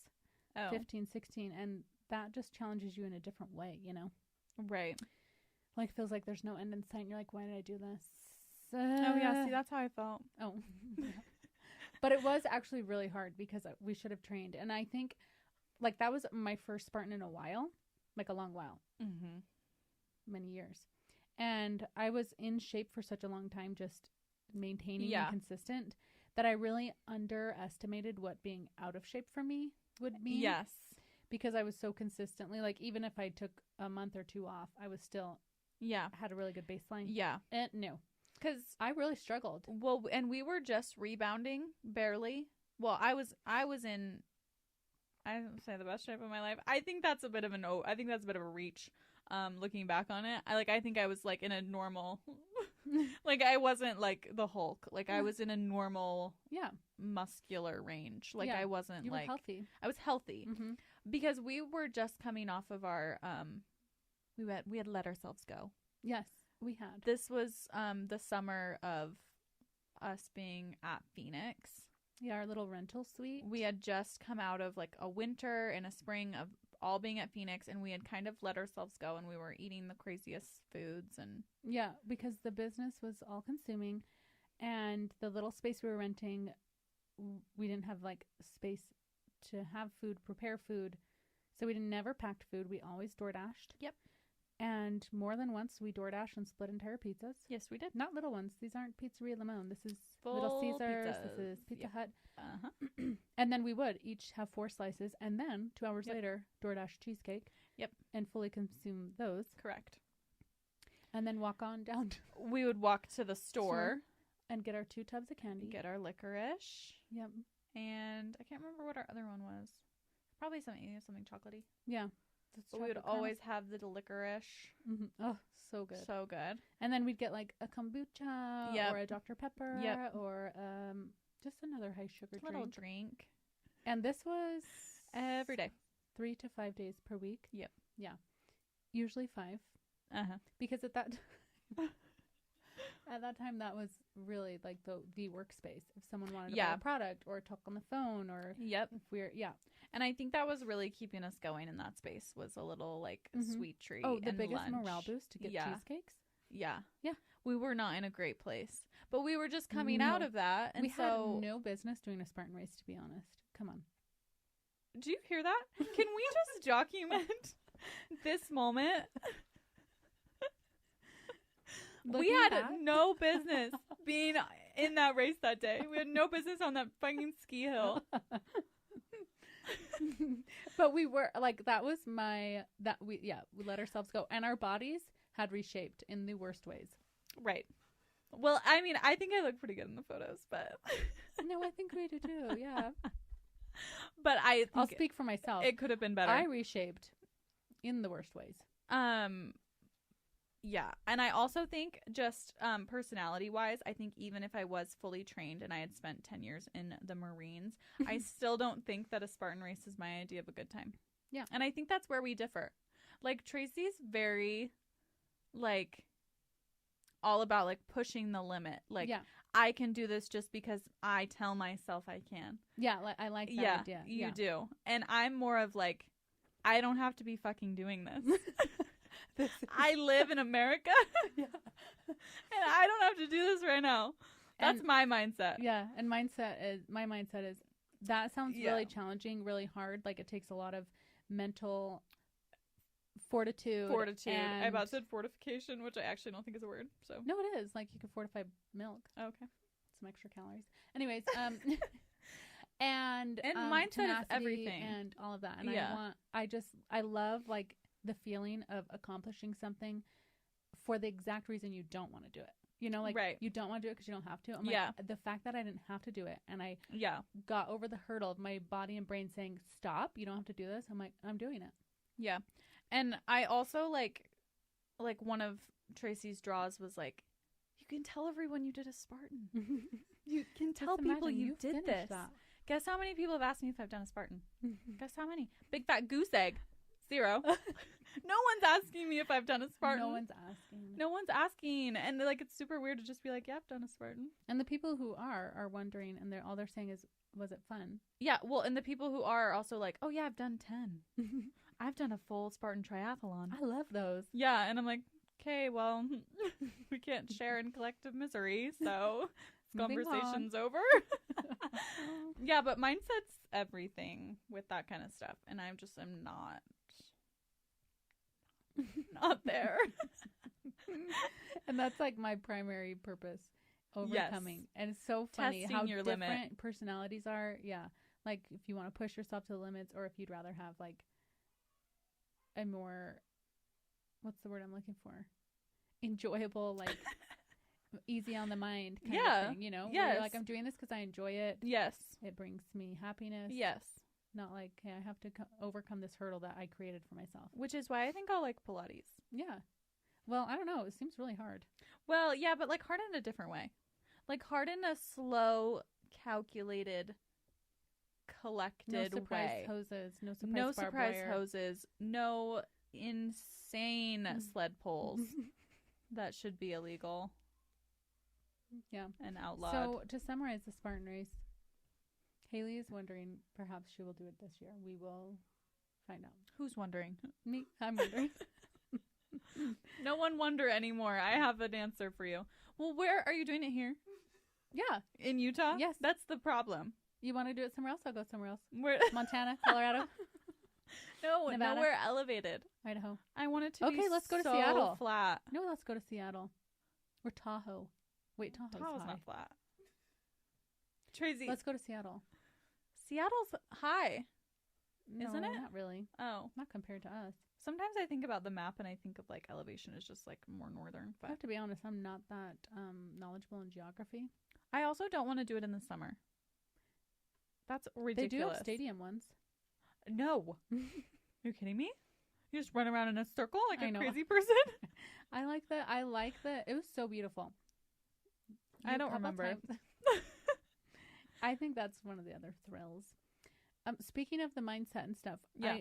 15, 16, and that just challenges you in a different way, you know? Right. Like, feels like there's no end in sight. And you're like, why did I do this? Oh, yeah. See, that's how I felt. Oh. But it was actually really hard because we should have trained. And I think, like, that was my first Spartan in a while, like a long while. Mm-hmm. Many years. And I was in shape for such a long time, just maintaining and consistent, that I really underestimated what being out of shape for me would mean. Yes. Because I was so consistently, like, even if I took a month or 2 off, I was still had a really good baseline. Yeah. No. Because I really struggled. Well, and we were just rebounding barely. Well, I was in, I don't say the best shape of my life. I think that's a bit of a reach. Looking back on it, I think I was like in a normal Like, I wasn't like the Hulk. Like, I Yeah. was in a normal Yeah. muscular range. Like, Yeah. I wasn't You were like healthy. I was healthy Mm-hmm. because we were just coming off of our we had let ourselves go. Yes, we had. This was the summer of us being at Phoenix. Yeah, our little rental suite. We had just come out of like a winter and a spring of all being at Phoenix, and we had kind of let ourselves go, and we were eating the craziest foods. And Yeah, because the business was all consuming, and the little space we were renting, we didn't have like space to have food, prepare food. So we never packed food. We always DoorDashed. Yep. And more than once we DoorDashed and split entire pizzas. yes, we did. Not little ones. These aren't Pizzeria Limon. This is Full Little Caesars. pizzas. This is Pizza Yep. Hut. Uh-huh. And then we would each have 4 slices, and then 2 hours Yep. later DoorDash cheesecake. Yep. And fully consume those, Correct. and then walk on down We would walk to the store, and get our 2 tubs of candy. get our licorice, Yep. and I can't remember what our other one was. Probably something chocolatey. Yeah. But we would always have the licorice. Mm-hmm. Oh, so good. So good. And then we'd get like a kombucha Yep. or a Dr. Pepper Yep. or just another high sugar Little drink. drink. And this was Every day. 3 to 5 days per week. Yep. Yeah. Usually 5, Uh-huh. because at that time that was really like the workspace. If someone wanted to buy Yeah. a product or talk on the phone, or Yep. if we're And I think that was really keeping us going in that space, was a little like Mhm. sweet treat. the and biggest lunch. morale boost to get Yeah. cheesecakes. Yeah. Yeah. We were not in a great place. But we were just coming out No. of that. And We so had no business doing a Spartan race, to be honest. Come on. do you hear that? Can we just document this moment? We Looking had back- no business being in that race that day. We had no business on that fucking ski hill. But we were like, we let ourselves go, and our bodies had reshaped in the worst ways. Right. Well, I mean, I think I look pretty good in the photos, but No, I think we do too. Yeah. but I I'll think speak for myself. it could have been better. I reshaped in the worst ways. Yeah, and I also think just personality wise, I think even if I was fully trained and I had spent 10 years in the Marines, I still don't think that a Spartan race is my idea of a good time. Yeah. And I think that's where we differ. Like, Tracy's very like all about like pushing the limit. Like, Yeah. I can do this just because I tell myself I can. Yeah, I like that idea. You do. And I'm more of like, I don't have to be fucking doing this. I live in America. Yeah. And I don't have to do this right now. That's And- my mindset. Yeah, and my mindset is that sounds Yeah. really challenging, really hard. Like, it takes a lot of mental fortitude. I about said fortification, which I actually don't think is a word. So No, it is. Like, you can fortify milk. okay. Some extra calories. Anyways, and mindset is tenacity everything. and all of that. And Yeah. I love like the feeling of accomplishing something for the exact reason you don't want to do it. You know, like, Right. you don't want to do it because you don't have to. I'm Yeah. like, the fact that I didn't have to do it, and I Yeah. got over the hurdle of my body and brain saying, stop, you don't have to do this. I'm like, I'm doing it. Yeah. And I also like one of Tracy's draws was like, you can tell everyone you did a Spartan. You can tell Just people imagine you did finished this. that. Guess how many people have asked me if I've done a Spartan? Guess how many? Big fat goose egg. 0. No one's asking me if I've done a Spartan. No one's asking. No one's asking. And like, it's super weird to just be like, yeah, I've done a Spartan. And the people who are wondering, and all they're saying is, was it fun? Yeah. Well, and the people who are also like, oh yeah, I've done 10. I've done a full Spartan triathlon. I love those. Yeah. And I'm like, okay, well, we can't share in collective misery. So Moving conversation's over. Yeah. But mindset's everything with that kind of stuff. And I'm not there. And that's like my primary purpose, overcoming. Yes. And it's so funny Testing how your different limit. personalities are. Yeah. Like, if you want to push yourself to the limits, or if you'd rather have like a more, what's the word I'm looking for? Enjoyable, like easy on the mind kind of thing, you know? Where you're Yes. like, I'm doing this because I enjoy it. Yes. It brings me happiness. Yes. Not like, hey, I have to overcome this hurdle that I created for myself. Which is why I think I'll like Pilates. Yeah. Well, I don't know. It seems really hard. Well, yeah, but like hard in a different way. Like hard in a slow, calculated, collected No surprise way. hoses. No surprise hoses. No insane sled pulls that should be illegal. Yeah. And outlawed. So to summarize the Spartan Race, Haley is wondering perhaps she will do it this year. We will find out. Who's wondering? Me. I'm wondering. No one wonder anymore. I have an answer for you. Well, where are you doing it here? Yeah. In Utah? Yes. That's the problem. You want to do it somewhere else? I'll go somewhere else. Where? Montana, Colorado. No, Nevada? nowhere elevated. Idaho. I want it to be okay, let's go to so Seattle. Flat. No, let's go to Seattle. Or Tahoe. Wait, Tahoe's high. Not flat. Tracy. Let's go to Seattle. Seattle's high. No, isn't it? Not really. Oh. Not compared to us. Sometimes I think about the map and I think of like elevation is just like more northern. But I have to be honest, I'm not that knowledgeable in geography. I also don't want to do it in the summer. That's ridiculous. They do have stadium ones. No. Are you kidding me? You just run around in a circle like a know. crazy person? I like the it was so beautiful. I don't remember. I think that's one of the other thrills. Speaking of the mindset and stuff, yeah.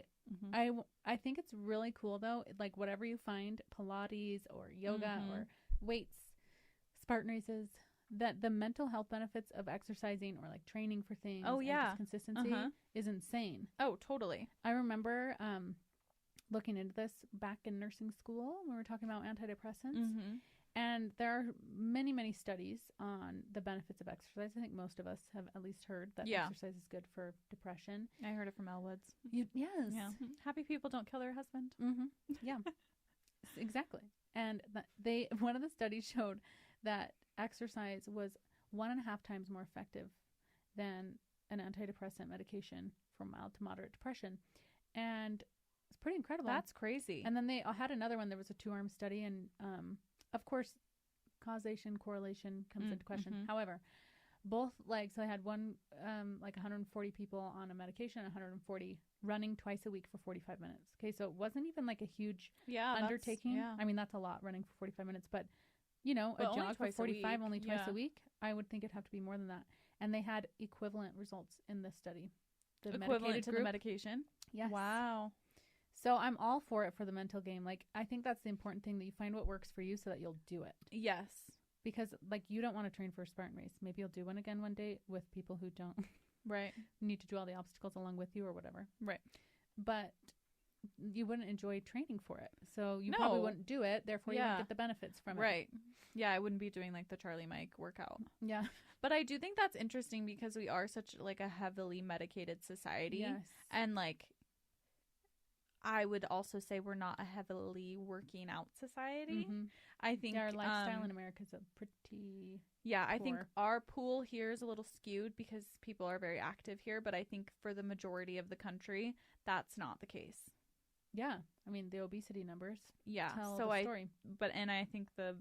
I think it's really cool though. Like whatever you find, Pilates or yoga or weights, Spartan races, that the mental health benefits of exercising or like training for things. Oh yeah, and just consistency is insane. Oh totally. I remember looking into this back in nursing school when we were talking about antidepressants. And there are many, many studies on the benefits of exercise. I think most of us have at least heard that exercise is good for depression. I heard it from Elle Woods. Yes. Yeah. Happy people don't kill their husband. Yeah. Exactly. And one of the studies showed that exercise was 1.5 times more effective than an antidepressant medication for mild to moderate depression. And it's pretty incredible. That's crazy. And then they had another one. There was a 2-arm study, and of course, causation, correlation comes into question. However, both legs, so I had one, like 140 people on a medication, 140 running twice a week for 45 minutes. Okay, so it wasn't even like a huge undertaking. I mean, that's a lot, running for 45 minutes, but you know, a jog for 45 only twice a week, I would think it'd have to be more than that. And they had equivalent results in this study. The equivalent to the medication? Yes. Wow. So I'm all for it for the mental game. Like, I think that's the important thing, that you find what works for you so that you'll do it. Yes. Because, like, you don't want to train for a Spartan race. Maybe you'll do one again one day with people who don't need to do all the obstacles along with you or whatever. Right. But you wouldn't enjoy training for it. So you probably wouldn't do it. Therefore, you wouldn't get the benefits from it. Right. Yeah, I wouldn't be doing, like, the Charlie Mike workout. Yeah. But I do think that's interesting because we are such, like, a heavily medicated society. Yes. And, like, I would also say we're not a heavily working out society. I think our lifestyle in America is a pretty I think our pool here is a little skewed because people are very active here, but I think for the majority of the country that's not the case. Yeah, I mean the obesity numbers tell so the story. And I think the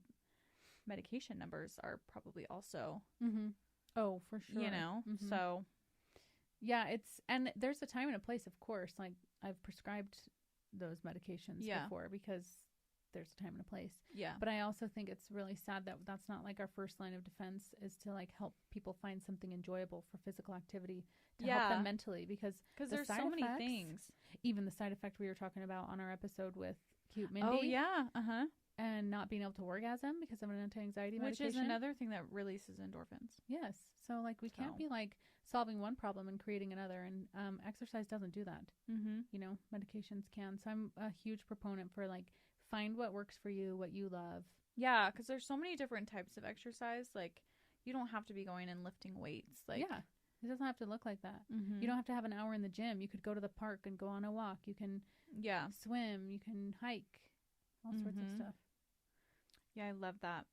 medication numbers are probably also oh, for sure, you know. So yeah, and there's a time and a place, of course. Like, I've prescribed those medications before because there's a time and a place. Yeah. But I also think it's really sad that that's not like our first line of defense, is to like help people find something enjoyable for physical activity to help them mentally, because there's so many things. Even the side effect we were talking about on our episode with Cute Mindy. Oh yeah. And not being able to orgasm because of an anti-anxiety medication. Which is another thing that releases endorphins. Yes. So, like, we can't be, like, solving one problem and creating another. And exercise doesn't do that. You know, medications can. So I'm a huge proponent for, like, find what works for you, what you love. Yeah, because there's so many different types of exercise. Like, you don't have to be going and lifting weights. Like, yeah. It doesn't have to look like that. You don't have to have an hour in the gym. You could go to the park and go on a walk. You can swim. You can hike. All sorts of stuff. Yeah, I love that.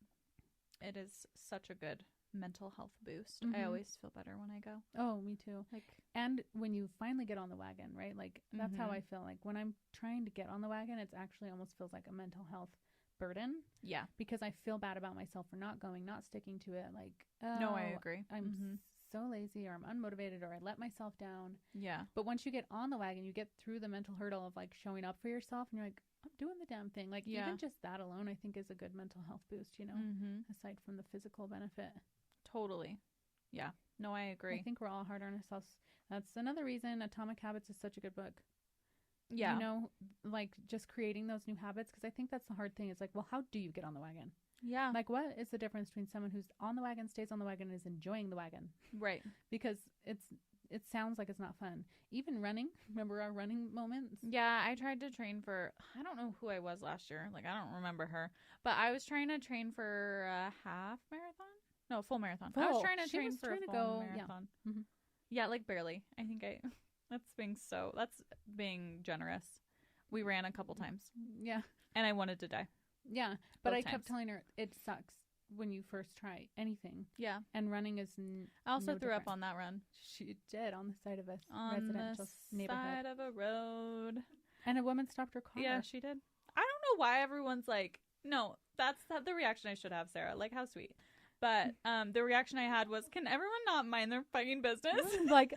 It is such a good mental health boost. I always feel better when I go. Oh, me too. Like, and when you finally get on the wagon, right? Like, that's how I feel. Like, when I'm trying to get on the wagon, it's actually almost feels like a mental health burden. Yeah. Because I feel bad about myself for not going, not sticking to it. Like, no, I agree. I'm so lazy, or I'm unmotivated, or I let myself down. Yeah. But once you get on the wagon, you get through the mental hurdle of like showing up for yourself, and you're like, I'm doing the damn thing. Like even just that alone, I think is a good mental health boost, you know, aside from the physical benefit. Totally. Yeah. No, I agree. I think we're all hard on ourselves. That's another reason Atomic Habits is such a good book. Yeah. You know, like just creating those new habits. Because I think that's the hard thing. It's like, well, how do you get on the wagon? Yeah. Like, what is the difference between someone who's on the wagon, stays on the wagon, and is enjoying the wagon? Right. Because it sounds like it's not fun. Even running. Remember our running moments? Yeah, I tried to train for, I don't know who I was last year. Like, I don't remember her. But I was trying to train for a half marathon. No, full marathon. I was trying to train for a full marathon. Yeah. Mm-hmm. Yeah, like barely. I think that's being generous. We ran a couple times. Yeah. And I wanted to die. Yeah. But I kept telling her it sucks when you first try anything. Yeah. And running is I also threw up on that run. She did, on the side of a residential neighborhood. Side of a road. And a woman stopped her car. Yeah, she did. I don't know why everyone's like, no, that's the reaction I should have, Sarah. Like, how sweet. But the reaction I had was, can everyone not mind their fucking business? Like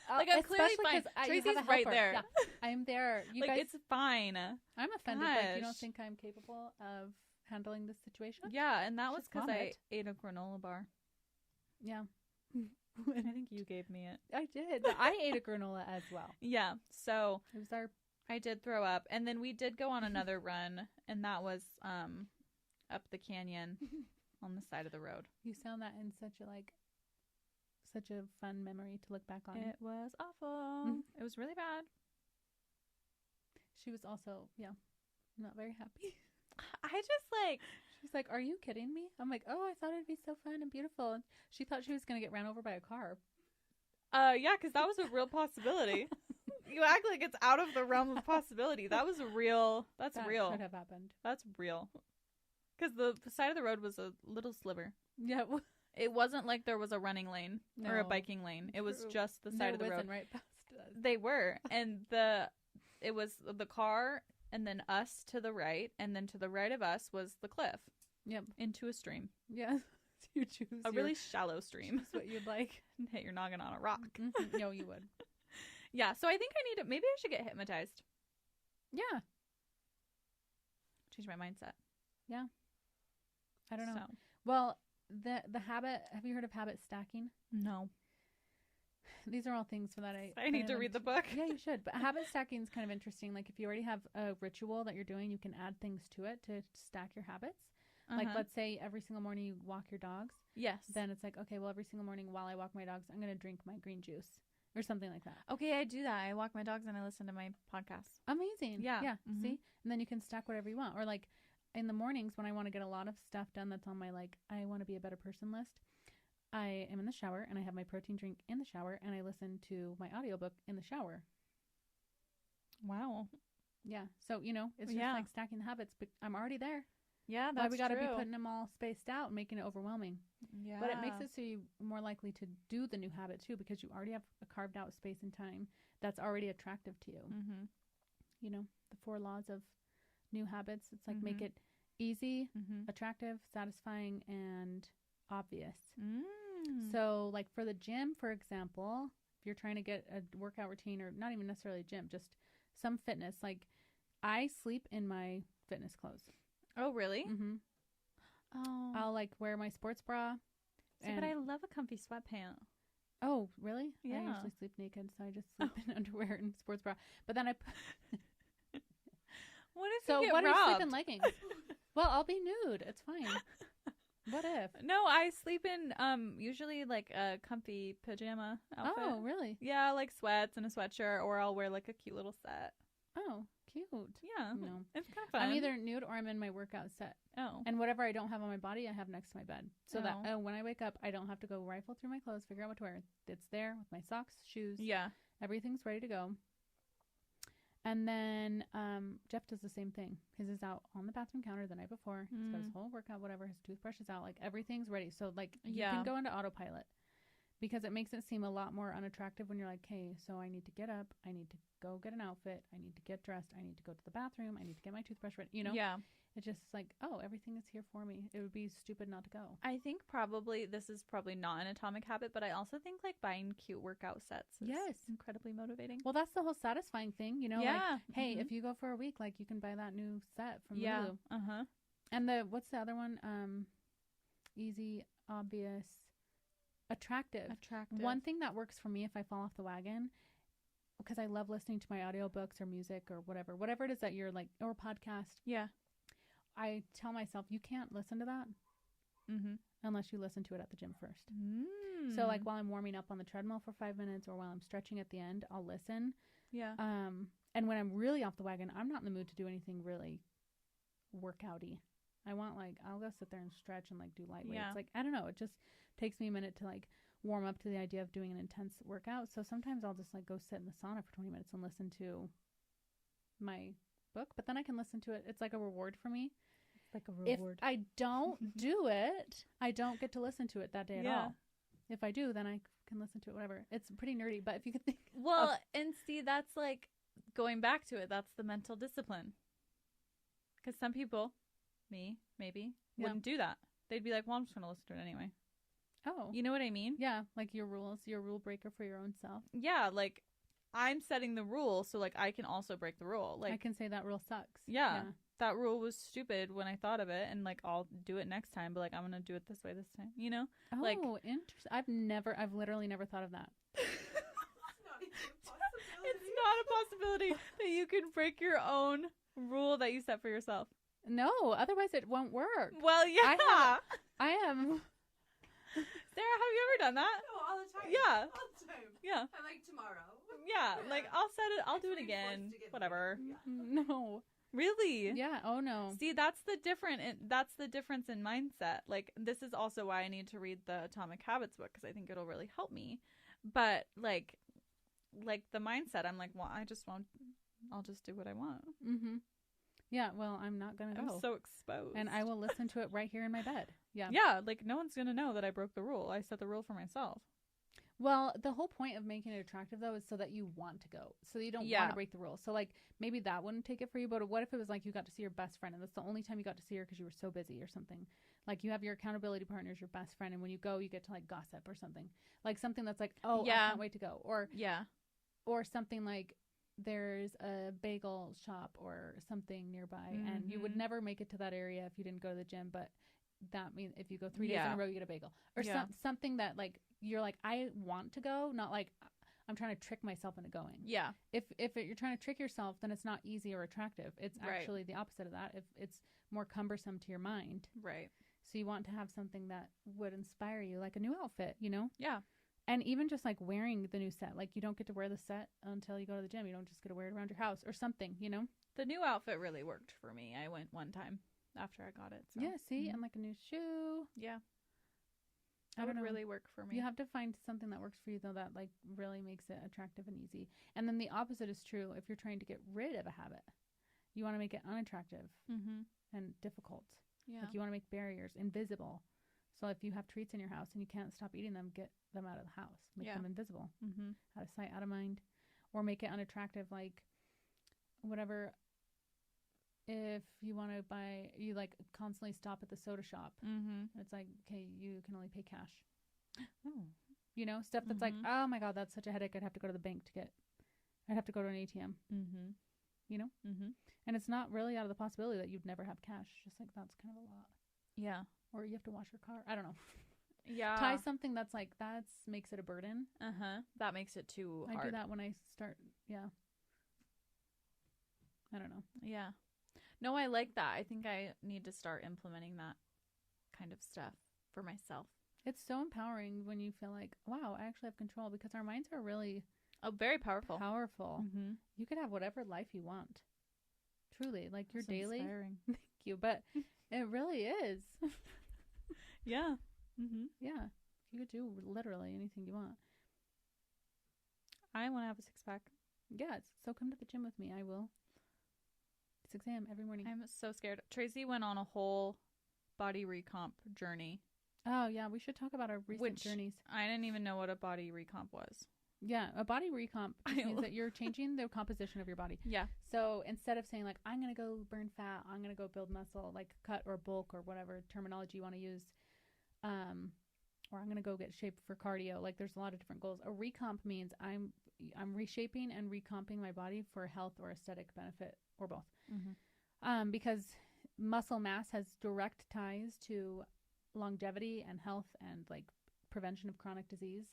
I'm clearly fine. Tracy's right there. Yeah, I'm there. You guys, it's fine. I'm offended. Like, you don't think I'm capable of handling this situation? Yeah, and that was because I ate a granola bar. Yeah. I think you gave me it. I did. I ate a granola as well. Yeah. So it was I did throw up, and then we did go on another run, and that was up the canyon on the side of the road. You sound that in such a fun memory to look back on. It was awful. It was really bad. She was also, not very happy. She's like, are you kidding me? I'm like, oh, I thought it'd be so fun and beautiful. And she thought she was going to get ran over by a car. Yeah, because that was a real possibility. You act like it's out of the realm of possibility. That was real. That real. Could have happened. That's real. Because the side of the road was a little sliver. Yeah. It wasn't like there was a running lane or a biking lane. It was just the side of the road. Right past us. They were. And it was the car and then us to the right. And then to the right of us was the cliff. Yep. Into a stream. Yeah. You choose a really shallow stream. Choose what you'd like. And hit your noggin on a rock. Mm-hmm. No, you would. Yeah. So I think maybe I should get hypnotized. Yeah. Change my mindset. Yeah. I don't know. So. Well, the habit, have you heard of habit stacking? No. These are all things that I need to read the book. Yeah, you should. But habit stacking is kind of interesting. Like if you already have a ritual that you're doing, you can add things to it to stack your habits. Like let's say every single morning you walk your dogs. Yes. Then it's like, okay, well, every single morning while I walk my dogs, I'm going to drink my green juice or something like that. Okay, I do that. I walk my dogs and I listen to my podcast. Amazing. Yeah. Yeah. Mm-hmm. See? And then you can stack whatever you want. Or like in the mornings when I want to get a lot of stuff done that's on my I want to be a better person list, I am in the shower and I have my protein drink in the shower and I listen to my audiobook in the shower. Wow. Yeah. So, it's just like stacking the habits, but I'm already there. Yeah, that's why we got to be putting them all spaced out and making it overwhelming. Yeah. But it makes it so you're more likely to do the new habit too, because you already have a carved out space and time that's already attractive to you. Mm-hmm. The 4 laws of new habits. It's like make it easy, attractive, satisfying, and obvious. So like for the gym, for example, if you're trying to get a workout routine, or not even necessarily gym, just some fitness, like I sleep in my fitness clothes. Oh, really? Mm-hmm. Oh. I'll wear my sports bra. But I love a comfy sweatpant. Oh, really? Yeah. I usually sleep naked, so I just sleep in underwear and sports bra. But then I What if so you get what robbed? Are you sleep in leggings? Well, I'll be nude. It's fine. What if? No, I sleep in usually like a comfy pajama outfit. Oh, really? Yeah, like sweats and a sweatshirt, or I'll wear like a cute little set. Oh, cute. Yeah. No. It's kind of fun. I'm either nude or I'm in my workout set. Oh. And whatever I don't have on my body, I have next to my bed. So that when I wake up, I don't have to go rifle through my clothes, figure out what to wear. It's there with my socks, shoes. Yeah. Everything's ready to go. And then Jeff does the same thing. His is out on the bathroom counter the night before. He's got his whole workout, whatever. His toothbrush is out. Like everything's ready. So you can go into autopilot. because it makes it seem a lot more unattractive when you're like, hey, so I need to get up, I need to go get an outfit, I need to get dressed, I need to go to the bathroom, I need to get my toothbrush ready, you know? Yeah. It's just like, oh, everything is here for me. It would be stupid not to go. I think this is probably not an atomic habit, but I also think like buying cute workout sets is incredibly motivating. Well, that's the whole satisfying thing, you know? Yeah. Like, hey, if you go for a week, like you can buy that new set from Lulu. Uh-huh. And what's the other one? Easy, obvious, attractive. One thing that works for me if I fall off the wagon, because I love listening to my audiobooks or music or whatever it is that you're like, or podcast. Yeah. I tell myself, you can't listen to that unless you listen to it at the gym first. So like while I'm warming up on the treadmill for 5 minutes or while I'm stretching at the end, I'll listen. Yeah. And when I'm really off the wagon, I'm not in the mood to do anything really workouty. I want like, I'll go sit there and stretch and like do light weights. Like, I don't know. It just takes me a minute to like warm up to the idea of doing an intense workout. So sometimes I'll just like go sit in the sauna for 20 minutes and listen to my book, but then I can listen to it. It's like a reward for me. It's like a reward. If I don't do it, I don't get to listen to it that day at all. If I do, then I can listen to it, whatever. It's pretty nerdy, but if you could think. Well, and see, that's like going back to it. That's the mental discipline. Because some people, me, maybe, wouldn't do that. They'd be like, well, I'm just going to listen to it anyway. Oh. You know what I mean? Yeah. Like your rules, your rule breaker for your own self. Yeah. Like I'm setting the rule. So like I can also break the rule. Like I can say that rule sucks. Yeah. That rule was stupid when I thought of it. And like, I'll do it next time. But like, I'm going to do it this way this time. You know? Oh, like, interesting. I've literally never thought of that. It's not a possibility that you can break your own rule that you set for yourself. No, otherwise it won't work. Well, yeah. I am. Sarah, have you ever done that? No, all the time. Yeah. All the time. Yeah. I'm like, tomorrow. Yeah, like I'll set it. I'll do it again. Whatever. No. Really? Yeah. Oh no. See, that's the difference in mindset. Like this is also why I need to read the Atomic Habits book because I think it'll really help me. But like the mindset, I'm like, well, I'll just do what I want. Mm-hmm. Yeah, well, I'm not going to go. I'm so exposed. And I will listen to it right here in my bed. Yeah. Yeah, like no one's going to know that I broke the rule. I set the rule for myself. Well, the whole point of making it attractive, though, is so that you want to go. So you don't want to break the rules. So, like, maybe that wouldn't take it for you. But what if it was like you got to see your best friend and that's the only time you got to see her because you were so busy or something? Like, you have your accountability partner as your best friend. And when you go, you get to, like, gossip or something. Like, something that's like, oh, I can't wait to go. Or something like, there's a bagel shop or something nearby and you would never make it to that area if you didn't go to the gym, but that means if you go 3 days in a row you get a bagel or something that like you're like, I want to go, not like I'm trying to trick myself into going. If you're trying to trick yourself, then it's not easy or attractive. It's actually the opposite of that. If it's more cumbersome to your mind, so you want to have something that would inspire you, like a new outfit, you know. And even just like wearing the new set, like you don't get to wear the set until you go to the gym. You don't just get to wear it around your house or something, you know? The new outfit really worked for me. I went one time after I got it. So. Yeah, see? And like a new shoe. Yeah. That would really work for me. You have to find something that works for you, though, that like really makes it attractive and easy. And then the opposite is true if you're trying to get rid of a habit. You want to make it unattractive and difficult. Yeah. Like you want to make barriers invisible. So if you have treats in your house and you can't stop eating them, get them out of the house. Make them invisible. Out of sight, out of mind. Or make it unattractive, like whatever. If you want to buy, you like constantly stop at the soda shop. It's like, okay, you can only pay cash. You know, stuff that's like, oh my God, that's such a headache. I'd have to go to the bank I'd have to go to an ATM. You know? And it's not really out of the possibility that you'd never have cash. Just like that's kind of a lot. Yeah. Or you have to wash your car. I don't know. Yeah. Tie something that's like, makes it a burden. That makes it too hard. I do that when I start. Yeah. I don't know. Yeah. No, I like that. I think I need to start implementing that kind of stuff for myself. It's so empowering when you feel like, wow, I actually have control, because our minds are really very powerful. You could have whatever life you want. Truly. Like your daily. Inspiring. Thank you. But it really is. Yeah. Yeah. You could do literally anything you want. I want to have a 6-pack. Yeah. So come to the gym with me. I will. 6 a.m. every morning. I'm so scared. Tracy went on a whole body recomp journey. Oh, yeah. We should talk about our recent journeys. I didn't even know what a body recomp was. Yeah. A body recomp means that you're changing the composition of your body. Yeah. So instead of saying like, I'm going to go burn fat, I'm going to go build muscle, like cut or bulk or whatever terminology you want to use, or I'm going to go get shape for cardio. Like there's a lot of different goals. A recomp means I'm reshaping and recomping my body for health or aesthetic benefit or both. Mm-hmm. Because muscle mass has direct ties to longevity and health and like prevention of chronic disease.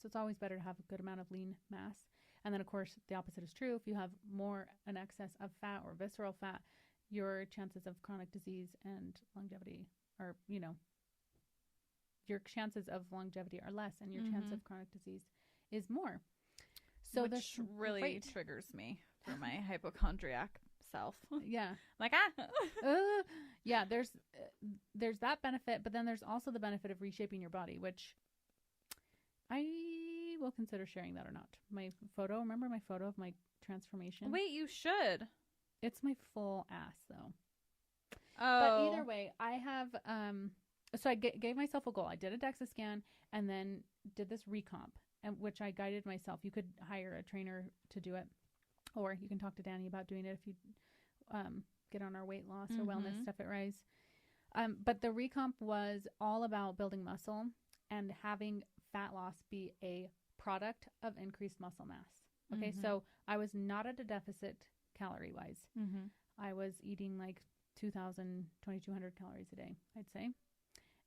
So it's always better to have a good amount of lean mass. And then of course the opposite is true. If you have more an excess of fat or visceral fat, your chances of chronic disease and longevity are, you know, your chances of longevity are less and your chance of chronic disease is more. So which really triggers me for my hypochondriac self. Yeah. Like, yeah, there's that benefit, but then there's also the benefit of reshaping your body, which I will consider sharing that or not. My photo, remember my photo of my transformation? Wait, you should. It's my full ass though. Oh. But either way, I have, so I gave myself a goal. I did a DEXA scan and then did this recomp, and which I guided myself. You could hire a trainer to do it, or you can talk to Danny about doing it if you get on our weight loss or wellness stuff at Rise. But the recomp was all about building muscle and having fat loss be a product of increased muscle mass. Okay, so I was not at a deficit calorie-wise. I was eating like 2,000, 2,200 calories a day, I'd say.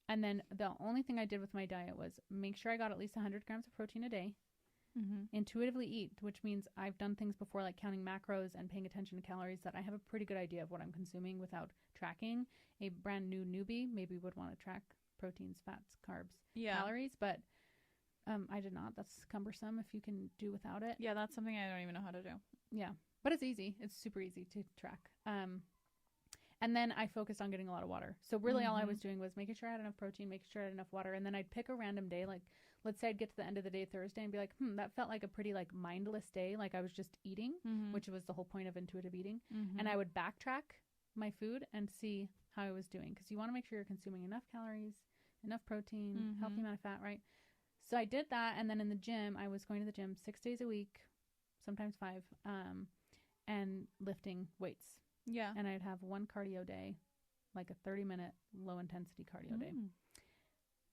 And then the only thing I did with my diet was make sure I got at least 100 grams of protein a day, intuitively eat, which means I've done things before like counting macros and paying attention to calories that I have a pretty good idea of what I'm consuming without tracking. A brand new newbie maybe would want to track proteins, fats, carbs, calories, but I did not. That's cumbersome if you can do without it. Yeah, that's something I don't even know how to do. Yeah, but it's easy. It's super easy to track. And then I focused on getting a lot of water. So really all I was doing was making sure I had enough protein, making sure I had enough water. And then I'd pick a random day. Like, let's say I'd get to the end of the day, Thursday, and be like, that felt like a pretty like mindless day. Like I was just eating, which was the whole point of intuitive eating. And I would backtrack my food and see how I was doing. Because you want to make sure you're consuming enough calories, enough protein, healthy amount of fat, right? So I did that. And then in the gym, I was going to the gym 6 days a week, sometimes 5, and lifting weights. Yeah. And I'd have one cardio day, like a 30-minute low-intensity cardio day.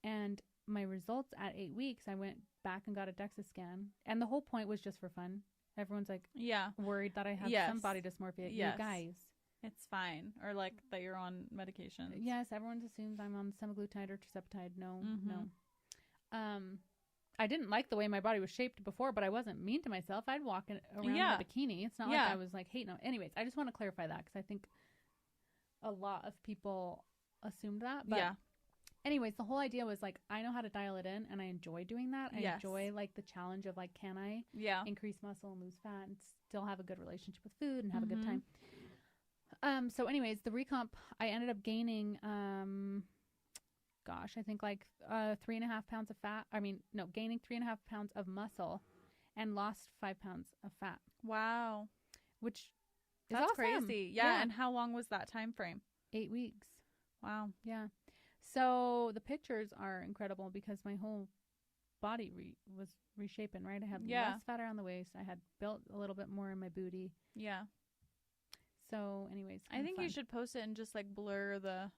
And my results at 8 weeks, I went back and got a DEXA scan. And the whole point was just for fun. Everyone's like worried that I have some body dysmorphia. You guys. It's fine. Or like that you're on medication. Yes, everyone assumes I'm on semaglutide or tirzepatide. No, no. I didn't like the way my body was shaped before, but I wasn't mean to myself. I'd walk around in a bikini. It's not like I was like hating on. Anyways, I just want to clarify that because I think a lot of people assumed that. But anyways, the whole idea was like, I know how to dial it in and I enjoy doing that. I enjoy like the challenge of like, can I increase muscle and lose fat and still have a good relationship with food and have a good time? So anyways, the recomp, I ended up gaining, I think like 3.5 pounds of fat. Gaining 3.5 pounds of muscle and lost 5 pounds of fat. Wow. Which is awesome. Crazy. Yeah. And how long was that time frame? 8 weeks. Wow. Yeah. So the pictures are incredible because my whole body was reshaping, right? I had less fat around the waist. I had built a little bit more in my booty. Yeah. So anyways, I think you should post it and just like blur the,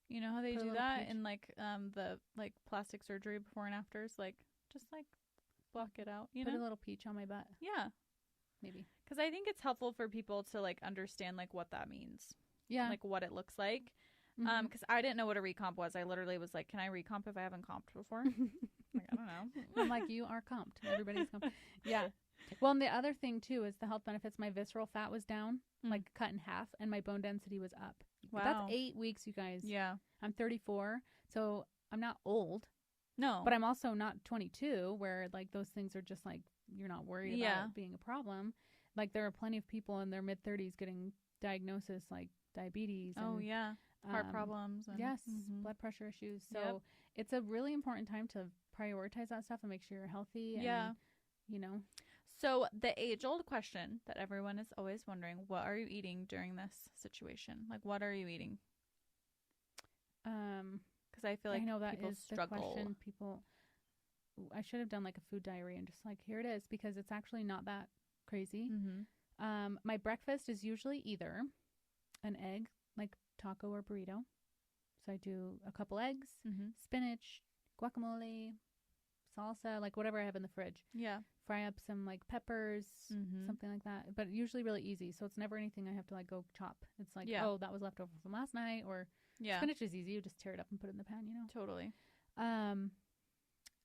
you know how they do that in like the like plastic surgery before and afters, like just like block it out, you know? Put a little peach on my butt. Yeah. Maybe. Because I think it's helpful for people to like understand like what that means. Yeah. Like what it looks like. Because I didn't know what a recomp was. I literally was like, can I recomp if I haven't comped before? Like, I don't know. I'm like, you are comped. Everybody's comped. Yeah. Well, and the other thing too is the health benefits. My visceral fat was down, like cut in half, and my bone density was up. Wow. That's 8 weeks, you guys. Yeah. I'm 34, so I'm not old. No. But I'm also not 22, where like those things are just like, you're not worried about it being a problem. Like there are plenty of people in their mid-30s getting diagnosis like diabetes. And, heart problems. And, blood pressure issues. So it's a really important time to prioritize that stuff and make sure you're healthy. And, you know. So the age-old question that everyone is always wondering, what are you eating during this situation? Like, what are you eating? Because I feel like I know that people is struggle. the question. I should have done like a food diary and just like, here it is, because it's actually not that crazy. Mm-hmm. My breakfast is usually either an egg, like taco or burrito. So I do a couple eggs, spinach, guacamole, salsa, like whatever I have in the fridge. Yeah. Fry up some like peppers, something like that. But usually really easy. So it's never anything I have to like go chop. It's like, oh, that was left over from last night. Or spinach is easy. You just tear it up and put it in the pan, you know? Totally.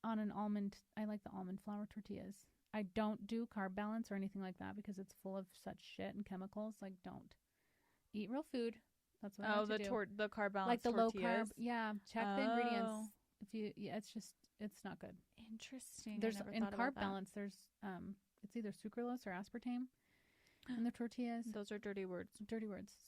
On an almond, I like the almond flour tortillas. I don't do carb balance or anything like that because it's full of such shit and chemicals. Like, don't eat real food. That's what I like to do. The carb balance, like the tortillas. low carb. Yeah, check the ingredients. It's not good. Interesting. There's in carb balance. There's it's either sucralose or aspartame in the tortillas. Those are dirty words.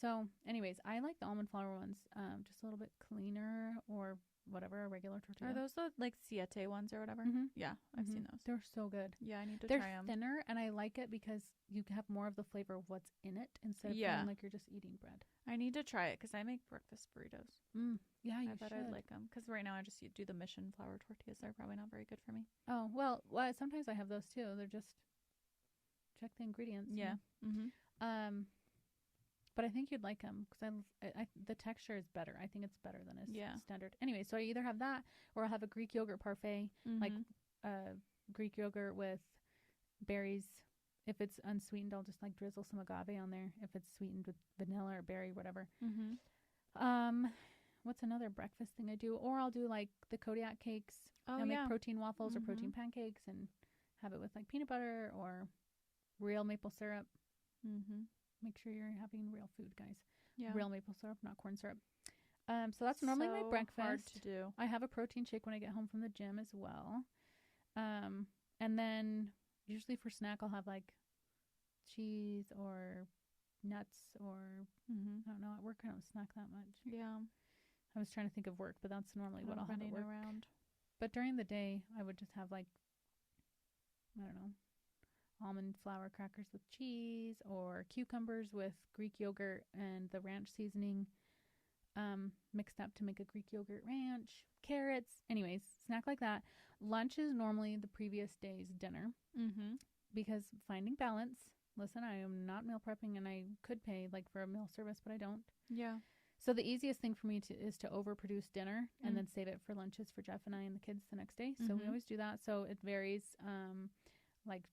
So, anyways, I like the almond flour ones. Just a little bit cleaner or whatever, a regular tortilla. Are those the like siete ones or whatever? Yeah, I've seen those. They're so good. Yeah, I need to try them. They're thinner, and I like it because you have more of the flavor of what's in it instead of feeling like you're just eating bread. I need to try it because I make breakfast burritos. Yeah, I bet I'd like them because right now I just do the Mission flour tortillas. They're probably not very good for me. Oh, well, sometimes I have those too. They're just check the ingredients. Yeah. But I think you'd like them because the texture is better. I think it's better than is standard. Anyway, so I either have that or I'll have a Greek yogurt parfait, like Greek yogurt with berries. If it's unsweetened, I'll just like drizzle some agave on there. If it's sweetened with vanilla or berry, whatever. What's another breakfast thing I do? Or I'll do like the Kodiak cakes. I'll make protein waffles or protein pancakes and have it with like peanut butter or real maple syrup. Make sure you're having real food, guys. Yeah. Real maple syrup, not corn syrup. So that's normally my breakfast. Hard to do. I have a protein shake when I get home from the gym as well. And then usually for snack, I'll have like cheese or nuts or I don't know. At work, I don't snack that much. Yeah. I was trying to think of work, but that's normally what I'll have at work. Around. But during the day, I would just have like, I don't know, almond flour crackers with cheese or cucumbers with Greek yogurt and the ranch seasoning mixed up to make a Greek yogurt ranch, carrots. Anyways, snack like that. Lunch is normally the previous day's dinner because finding balance. Listen, I am not meal prepping and I could pay like for a meal service, but I don't. Yeah. So the easiest thing for me is to overproduce dinner and then save it for lunches for Jeff and I and the kids the next day. So we always do that. So it varies, like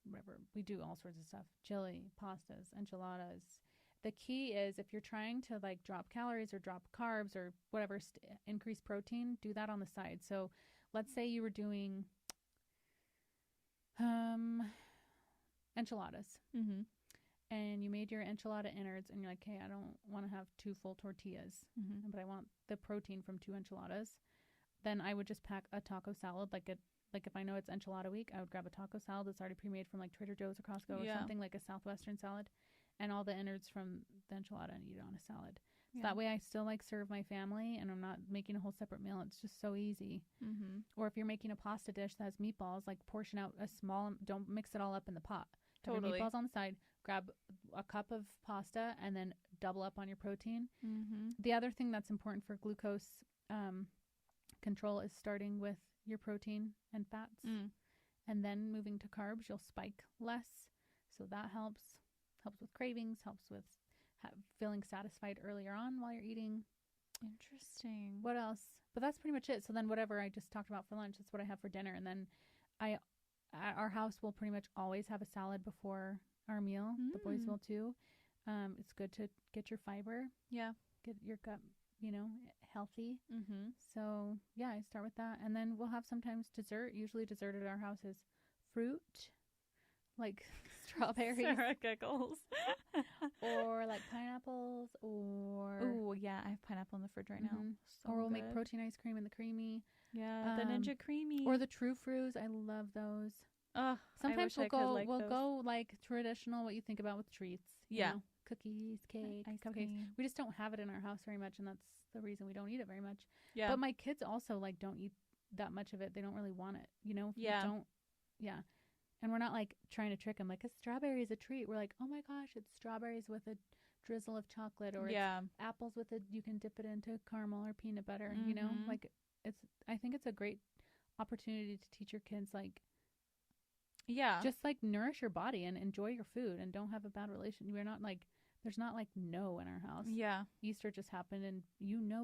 whatever. We do all sorts of stuff. Chili, pastas, enchiladas. The key is if you're trying to like drop calories or drop carbs or whatever, increase protein, do that on the side. So let's say you were doing enchiladas. And you made your enchilada innards and you're like, hey, I don't want to have 2 full tortillas, but I want the protein from 2 enchiladas. Then I would just pack a taco salad. Like if I know it's enchilada week, I would grab a taco salad that's already pre-made from like Trader Joe's or Costco or something, like a Southwestern salad, and all the innards from the enchilada and eat it on a salad. So that way I still like serve my family and I'm not making a whole separate meal. It's just so easy. Or if you're making a pasta dish that has meatballs, like portion out a small, don't mix it all up in the pot. Totally. Have your meatballs on the side, grab a cup of pasta and then double up on your protein. The other thing that's important for glucose control is starting with your protein and fats and then moving to carbs. You'll spike less. So that helps with cravings, helps with feeling satisfied earlier on while you're eating. Interesting. What else? But that's pretty much it. So then whatever I just talked about for lunch, that's what I have for dinner. And then at our house, we'll pretty much always have a salad before our meal. The boys will too. It's good to get your fiber. Yeah. Get your gut, healthy. So yeah, I start with that. And then we'll have sometimes dessert. Usually dessert at our house is fruit, like strawberries. Sarah giggles. Or like pineapples or... Oh, yeah. I have pineapple in the fridge right now. So or we'll make protein ice cream in the creamy. Yeah, the Ninja Creamy. Or the True Fruits. I love those. Sometimes we'll go like traditional, what you think about with treats. Yeah. Cookies, cake, cupcakes. We just don't have it in our house very much, and that's the reason we don't eat it very much. Yeah. But my kids also like don't eat that much of it. They don't really want it, Yeah. Yeah. And we're not like trying to trick them. Like a strawberry is a treat. We're like, oh my gosh, it's strawberries with a drizzle of chocolate, or it's apples with it. You can dip it into caramel or peanut butter. You know, like I think it's a great opportunity to teach your kids, like, just like nourish your body and enjoy your food and don't have a bad relation. We're not like, there's not like no in our house. Yeah. Easter just happened and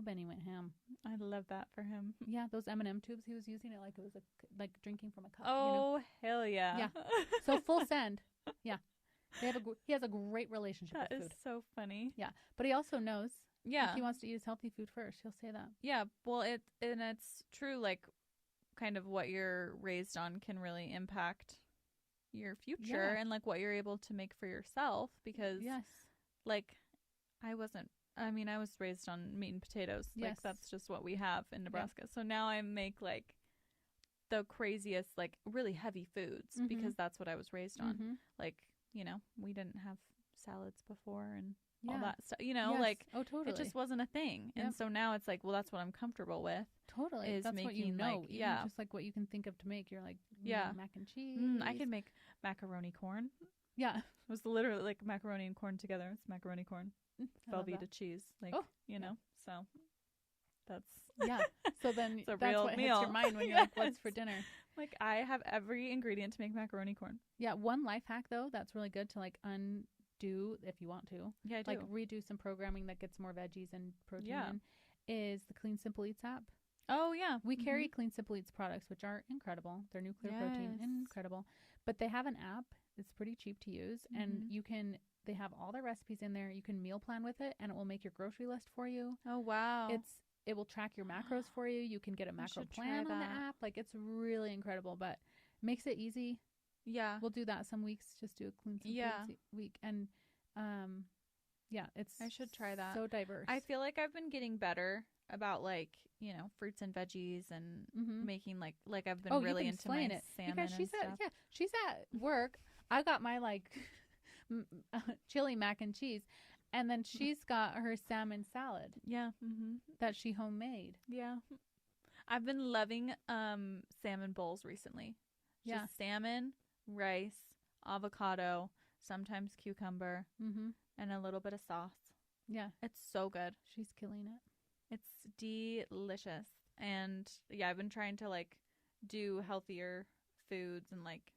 Benny went ham. I love that for him. Yeah. Those M&M tubes, he was using it like it was like drinking from a cup. Oh, hell yeah. Yeah. So full send. Yeah. He has a great relationship with food. That is so funny. Yeah. But he also knows. Yeah. If he wants to eat his healthy food first, he'll say that. Yeah. Well, it's true. Like, kind of what you're raised on can really impact your future and like what you're able to make for yourself, because like I was raised on meat and potatoes. Like that's just what we have in Nebraska. So now I make like the craziest, like really heavy foods because that's what I was raised on. Like, you know, we didn't have salads before and all that stuff, you know, like totally. It just wasn't a thing. And so now it's like, well, that's what I'm comfortable with. Totally. Is that's making, what you know. like, just like what you can think of to make. You're like, mac and cheese. I can make macaroni corn. Yeah. It was literally like macaroni and corn together. It's macaroni corn, Velveeta cheese, like, you know, so that's. So then it's a that's real what meal. hits your mind when you're like, what's for dinner? Like, I have every ingredient to make macaroni corn. Yeah. One life hack though, that's really good to like undo if you want to. Yeah, I do. Like redo some programming that gets more veggies and protein in, is the Clean Simple Eats app. Oh yeah. We carry Clean Simple Eats products, which are incredible. They're nuclear protein, incredible. But they have an app. It's pretty cheap to use, and they have all their recipes in there. You can meal plan with it, and it will make your grocery list for you. Oh wow. It will track your macros for you. You can get a macro plan on the app. Like, it's really incredible, but makes it easy. Yeah. We'll do that some weeks. Just do a Clean Simple Eats week, and I should try that. So diverse. I feel like I've been getting better about, like, you know, fruits and veggies and making like I've been really into my salmon because and stuff. She's at work. I got my like chili mac and cheese, and then she's got her salmon salad. Yeah. That she homemade. Yeah. I've been loving salmon bowls recently. Just salmon, rice, avocado, sometimes cucumber, and a little bit of sauce. Yeah. It's so good. She's killing it. It's delicious. And yeah, I've been trying to like do healthier foods and like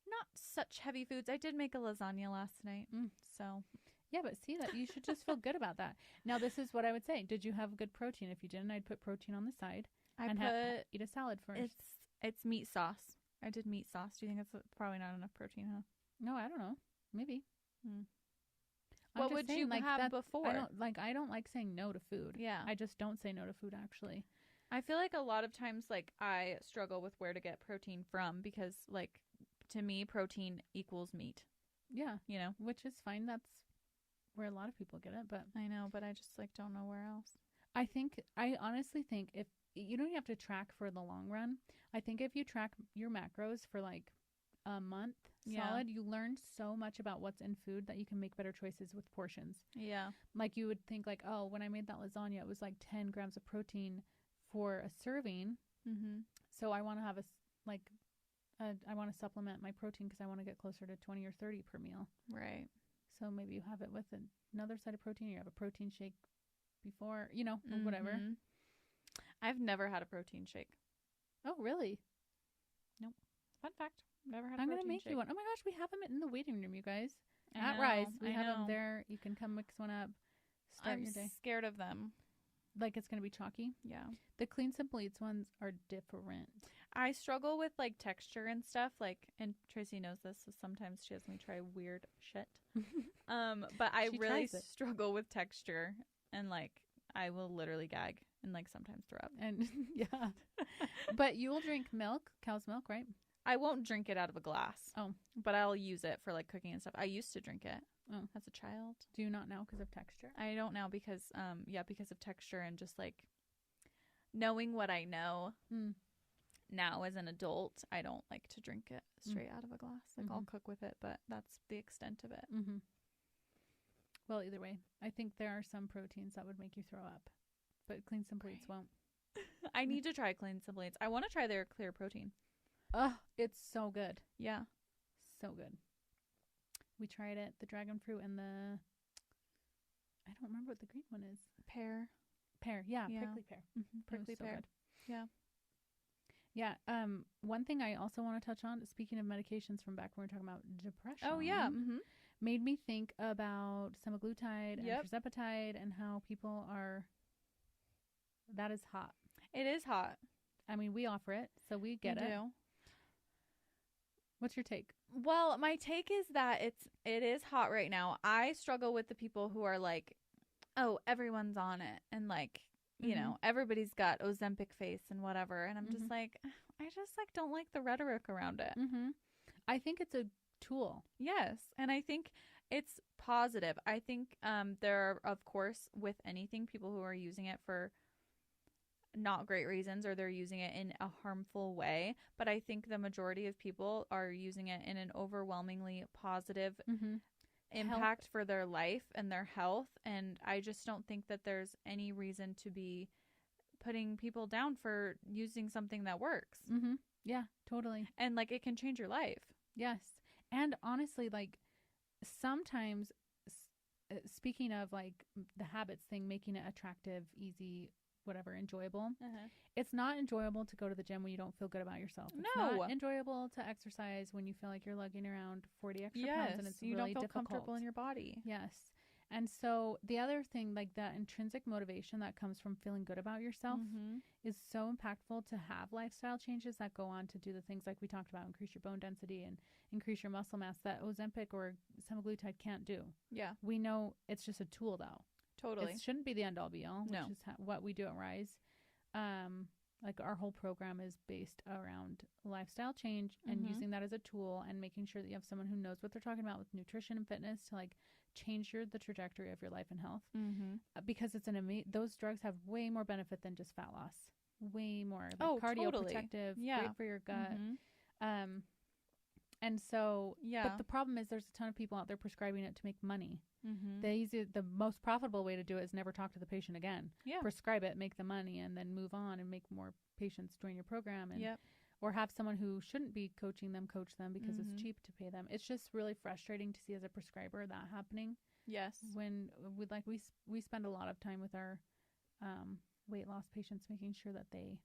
not such heavy foods. I did make a lasagna last night. So yeah, but see that you should just feel good about that. Now, this is what I would say. Did you have good protein? If you didn't, I'd put protein on the side. Eat a salad first. It's meat sauce. I did meat sauce. Do you think that's probably not enough protein, huh? No, I don't know. Maybe. What would you have before? I don't like saying no to food. Yeah. I just don't say no to food, actually. I feel like a lot of times, like, I struggle with where to get protein from because, like, to me, protein equals meat. Yeah. You know? Which is fine. That's where a lot of people get it, but I know, but I just, like, don't know where else. I honestly think if you don't have to track for the long run. I think if you track your macros for, like, a month solid, you learn so much about what's in food that you can make better choices with portions. Yeah. Like, you would think like, oh, when I made that lasagna, it was like 10 grams of protein for a serving. So I want to have I want to supplement my protein because I want to get closer to 20 or 30 per meal. Right. So maybe you have it with another side of protein, or you have a protein shake before, you know, or whatever. I've never had a protein shake. Oh, really? Nope. Fun fact. Never had a I'm protein going to make shake. you one. Oh my gosh, we have them in the waiting room, you guys. At Rise, we have them there. You can come mix one up. Start your day. I'm scared of them. Like, it's going to be chalky? Yeah. The Clean Simple Eats ones are different. I struggle with, like, texture and stuff. Like, and Traci knows this, so sometimes she has me try weird shit. But I really struggle with texture. And, like, I will literally gag and, like, sometimes throw up. And, yeah. But you will drink milk, cow's milk, right? I won't drink it out of a glass. Oh. But I'll use it for, like, cooking and stuff. I used to drink it as a child. Do you not now because of texture? I don't now because, because of texture and just, like, knowing what I know now as an adult, I don't like to drink it straight out of a glass. Like, I'll cook with it, but that's the extent of it. Well, either way, I think there are some proteins that would make you throw up, but Clean Simple Eats won't. I need to try Clean Simple Eats. I want to try their clear protein. Oh, it's so good. Yeah. So good. We tried it, the dragon fruit and the what the green one is. Pear. Yeah. Prickly pear. Prickly pear. Good. Yeah. One thing I also want to touch on, speaking of medications from back when we were talking about depression. Oh, yeah. Made me think about semaglutide and tirzepatide and how people are, that is hot. It is hot. I mean, we offer it, so we get it. What's your take? Well, my take is that it is hot right now. I struggle with the people who are like, oh, everyone's on it. And like, you know, everybody's got Ozempic face and whatever. And I'm just like, I just like don't like the rhetoric around it. I think it's a tool. Yes. And I think it's positive. I think there are, of course, with anything, people who are using it for not great reasons or they're using it in a harmful way. But I think the majority of people are using it in an overwhelmingly positive impact for their life and their health. And I just don't think that there's any reason to be putting people down for using something that works. Yeah, totally. And like it can change your life. Yes. And honestly, like sometimes, speaking of like the habits thing, making it attractive, easy, whatever, enjoyable. It's not enjoyable to go to the gym when you don't feel good about yourself. It's not enjoyable to exercise when you feel like you're lugging around 40 extra pounds and it's you really don't feel difficult. comfortable in your body. Yes. And so the other thing, like that intrinsic motivation that comes from feeling good about yourself is so impactful to have lifestyle changes that go on to do the things like we talked about, increase your bone density and increase your muscle mass that Ozempic or semaglutide can't do. Yeah. We know it's just a tool though. Totally. It shouldn't be the end all be all, which is what we do at Rise. Like our whole program is based around lifestyle change and using that as a tool and making sure that you have someone who knows what they're talking about with nutrition and fitness to like change the trajectory of your life and health. Because it's those drugs have way more benefit than just fat loss. Way more. Like cardioprotective, great for your gut. And so, but the problem is there's a ton of people out there prescribing it to make money. The most profitable way to do it is never talk to the patient again. Prescribe it, make the money, and then move on and make more patients join your program. And or have someone who shouldn't be coaching them coach them because it's cheap to pay them. It's just really frustrating to see as a prescriber that happening. Yes. When we spend a lot of time with our weight loss patients making sure that they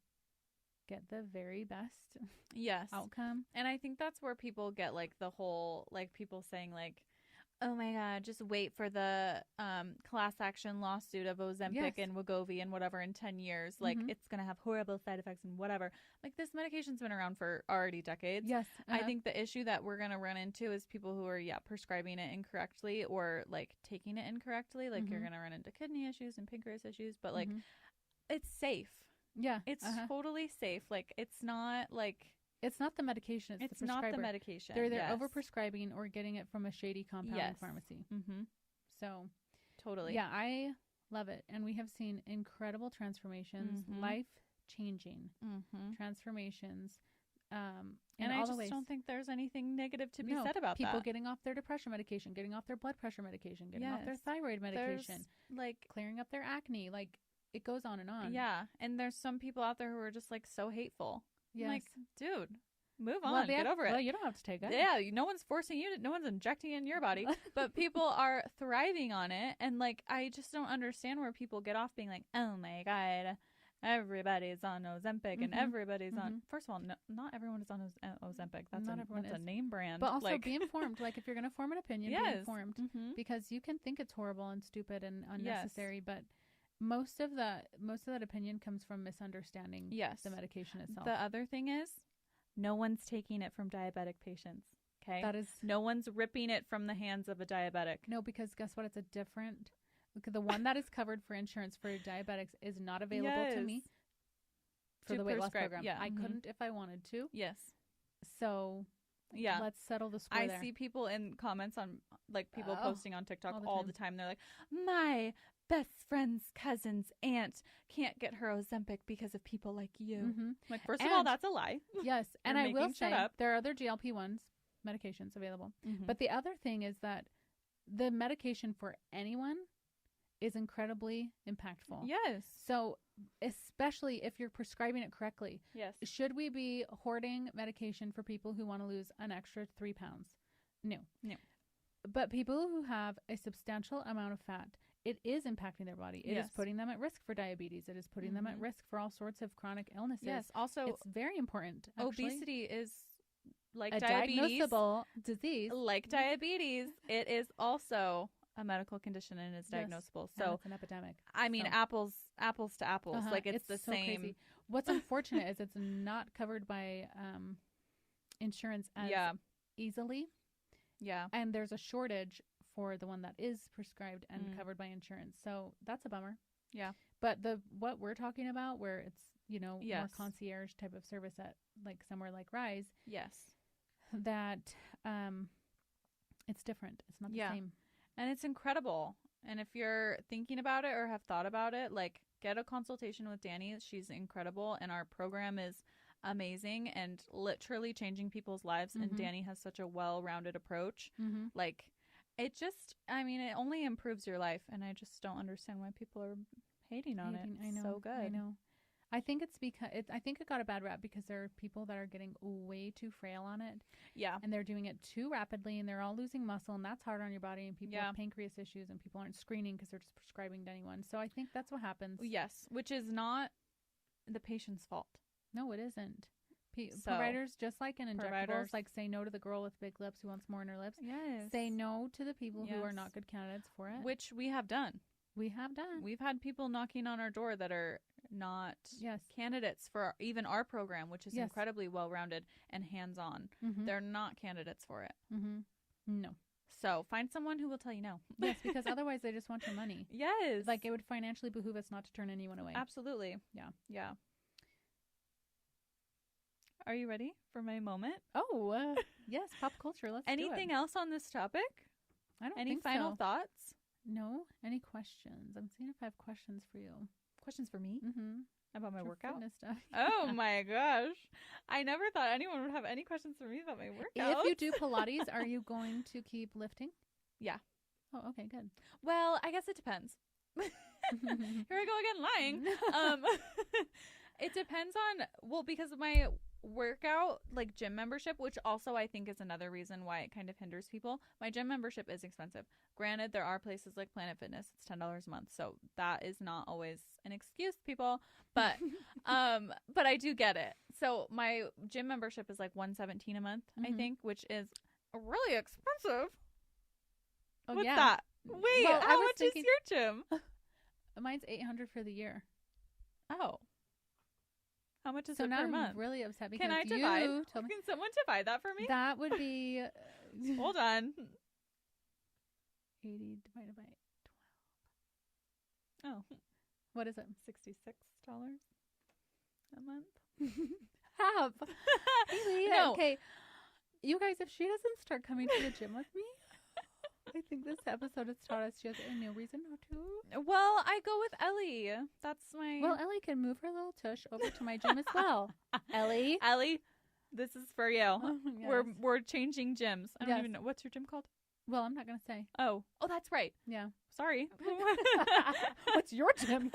get the very best outcome. And I think that's where people get like the whole like people saying like, oh my God, just wait for the class action lawsuit of Ozempic and Wegovy and whatever in 10 years. Like it's going to have horrible side effects and whatever. Like this medication's been around for already decades. Yes. I think the issue that we're going to run into is people who are, prescribing it incorrectly or like taking it incorrectly. Like you're going to run into kidney issues and pancreas issues, but like it's safe. Yeah. It's totally safe. Like it's not like... It's not the medication. It's the prescriber. Not the medication. They're either over-prescribing or getting it from a shady compounding pharmacy. So, totally. Yeah, I love it. And we have seen incredible transformations, life-changing transformations. And I just don't think there's anything negative to be said about people getting off their depression medication, getting off their blood pressure medication, getting off their thyroid medication, like clearing up their acne. Like, it goes on and on. Yeah. And there's some people out there who are just, like, so hateful. Yes. Like, dude, move on. Get over it. Well, you don't have to take it. Yeah, no one's forcing you. No one's injecting it in your body. But people are thriving on it. And, like, I just don't understand where people get off being like, oh, my God, everybody's on Ozempic and everybody's on... First of all, not everyone is on Ozempic. That's a name brand. But also be informed. Like, if you're going to form an opinion, be informed. Because you can think it's horrible and stupid and unnecessary, but... Most of that opinion comes from misunderstanding the medication itself. The other thing is, no one's taking it from diabetic patients. Okay, no one's ripping it from the hands of a diabetic. No, because guess what? It's a different. The one that is covered for insurance for diabetics is not available to me for the weight loss program. Yeah. I couldn't if I wanted to. Yes. So. Yeah, let's settle the score. I see people in comments on like people posting on TikTok all the time. They're like, my best friend's cousin's aunt can't get her Ozempic because of people like you. Like, first of all, that's a lie. Yes, and I will say there are other GLP-1s medications available. But the other thing is that the medication for anyone is incredibly impactful. Yes. So especially if you're prescribing it correctly. Yes. Should we be hoarding medication for people who want to lose an extra 3 pounds? No. But people who have a substantial amount of fat, it is impacting their body. It is putting them at risk for diabetes. It is putting them at risk for all sorts of chronic illnesses. Yes. Also, it's very important. Actually. Obesity is like a diabetes, diagnosable disease. Like diabetes, it is also a medical condition and it's diagnosable. So it's an epidemic. I mean, apples to apples. Like it's the so same. Crazy. What's unfortunate is it's not covered by insurance as easily. Yeah. And there's a shortage for the one that is prescribed and covered by insurance. So that's a bummer. Yeah. But what we're talking about, where it's, more concierge type of service at like somewhere like Rise. Yes. That it's different. It's not the same. And it's incredible. And if you're thinking about it or have thought about it, like get a consultation with Danny. She's incredible. And our program is amazing and literally changing people's lives. And Danny has such a well-rounded approach. Like it just, I mean, it only improves your life. And I just don't understand why people are hating on it. I know. So good. I know. I think it's because I think it got a bad rap because there are people that are getting way too frail on it. Yeah. And they're doing it too rapidly and they're all losing muscle and that's hard on your body, and people have pancreas issues and people aren't screening because they're just prescribing to anyone. So I think that's what happens. Yes. Which is not the patient's fault. No, it isn't. Providers, just like in injectables, like say no to the girl with big lips who wants more in her lips. Yes. Say no to the people who are not good candidates for it. Which we have done. We have done. We've had people knocking on our door that are not candidates for even our program, which is incredibly well-rounded and hands-on. They're not candidates for it. No. So find someone who will tell you no. Yes, because otherwise they just want your money. Yes. Like it would financially behoove us not to turn anyone away. Absolutely. Yeah. Yeah. Are you ready for my moment? Oh, yes. Pop culture. Let's Anything else on this topic? I don't Any think final thoughts? No. Any questions? I'm seeing if I have questions for you. Questions for me? About my workout? Stuff. Oh my gosh. I never thought anyone would have any questions for me about my workout. If you do Pilates, are you going to keep lifting? Yeah. Oh, okay, good. Well, I guess it depends. Here I go again lying. It depends on, because of my workout, like gym membership, which also I think is another reason why it kind of hinders people. My gym membership is expensive. Granted, there are places like Planet Fitness. It's $10 a month. So that is not always an excuse, people. But but I do get it. So my gym membership is like $117 a month, I think, which is really expensive. Oh, What's that? Wait, well, how much is your gym? Mine's $800 for the year. Oh. How much is so it now per I'm month? Really upset because Can I divide? Can someone divide that for me? That would be hold on. 80 divided by 12. Oh. What is it? $66 a month. Half. Haley, no. Okay. You guys, if she doesn't start coming to the gym with me, I think this episode has taught us she has no reason not to. Well, I go with Ellie. That's my... Well, Ellie can move her little tush over to my gym as well. Ellie, this is for you. Oh, yes. We're changing gyms. I don't even know. What's your gym called? Well, I'm not going to say. Oh, that's right. Yeah. Sorry. What's your gym?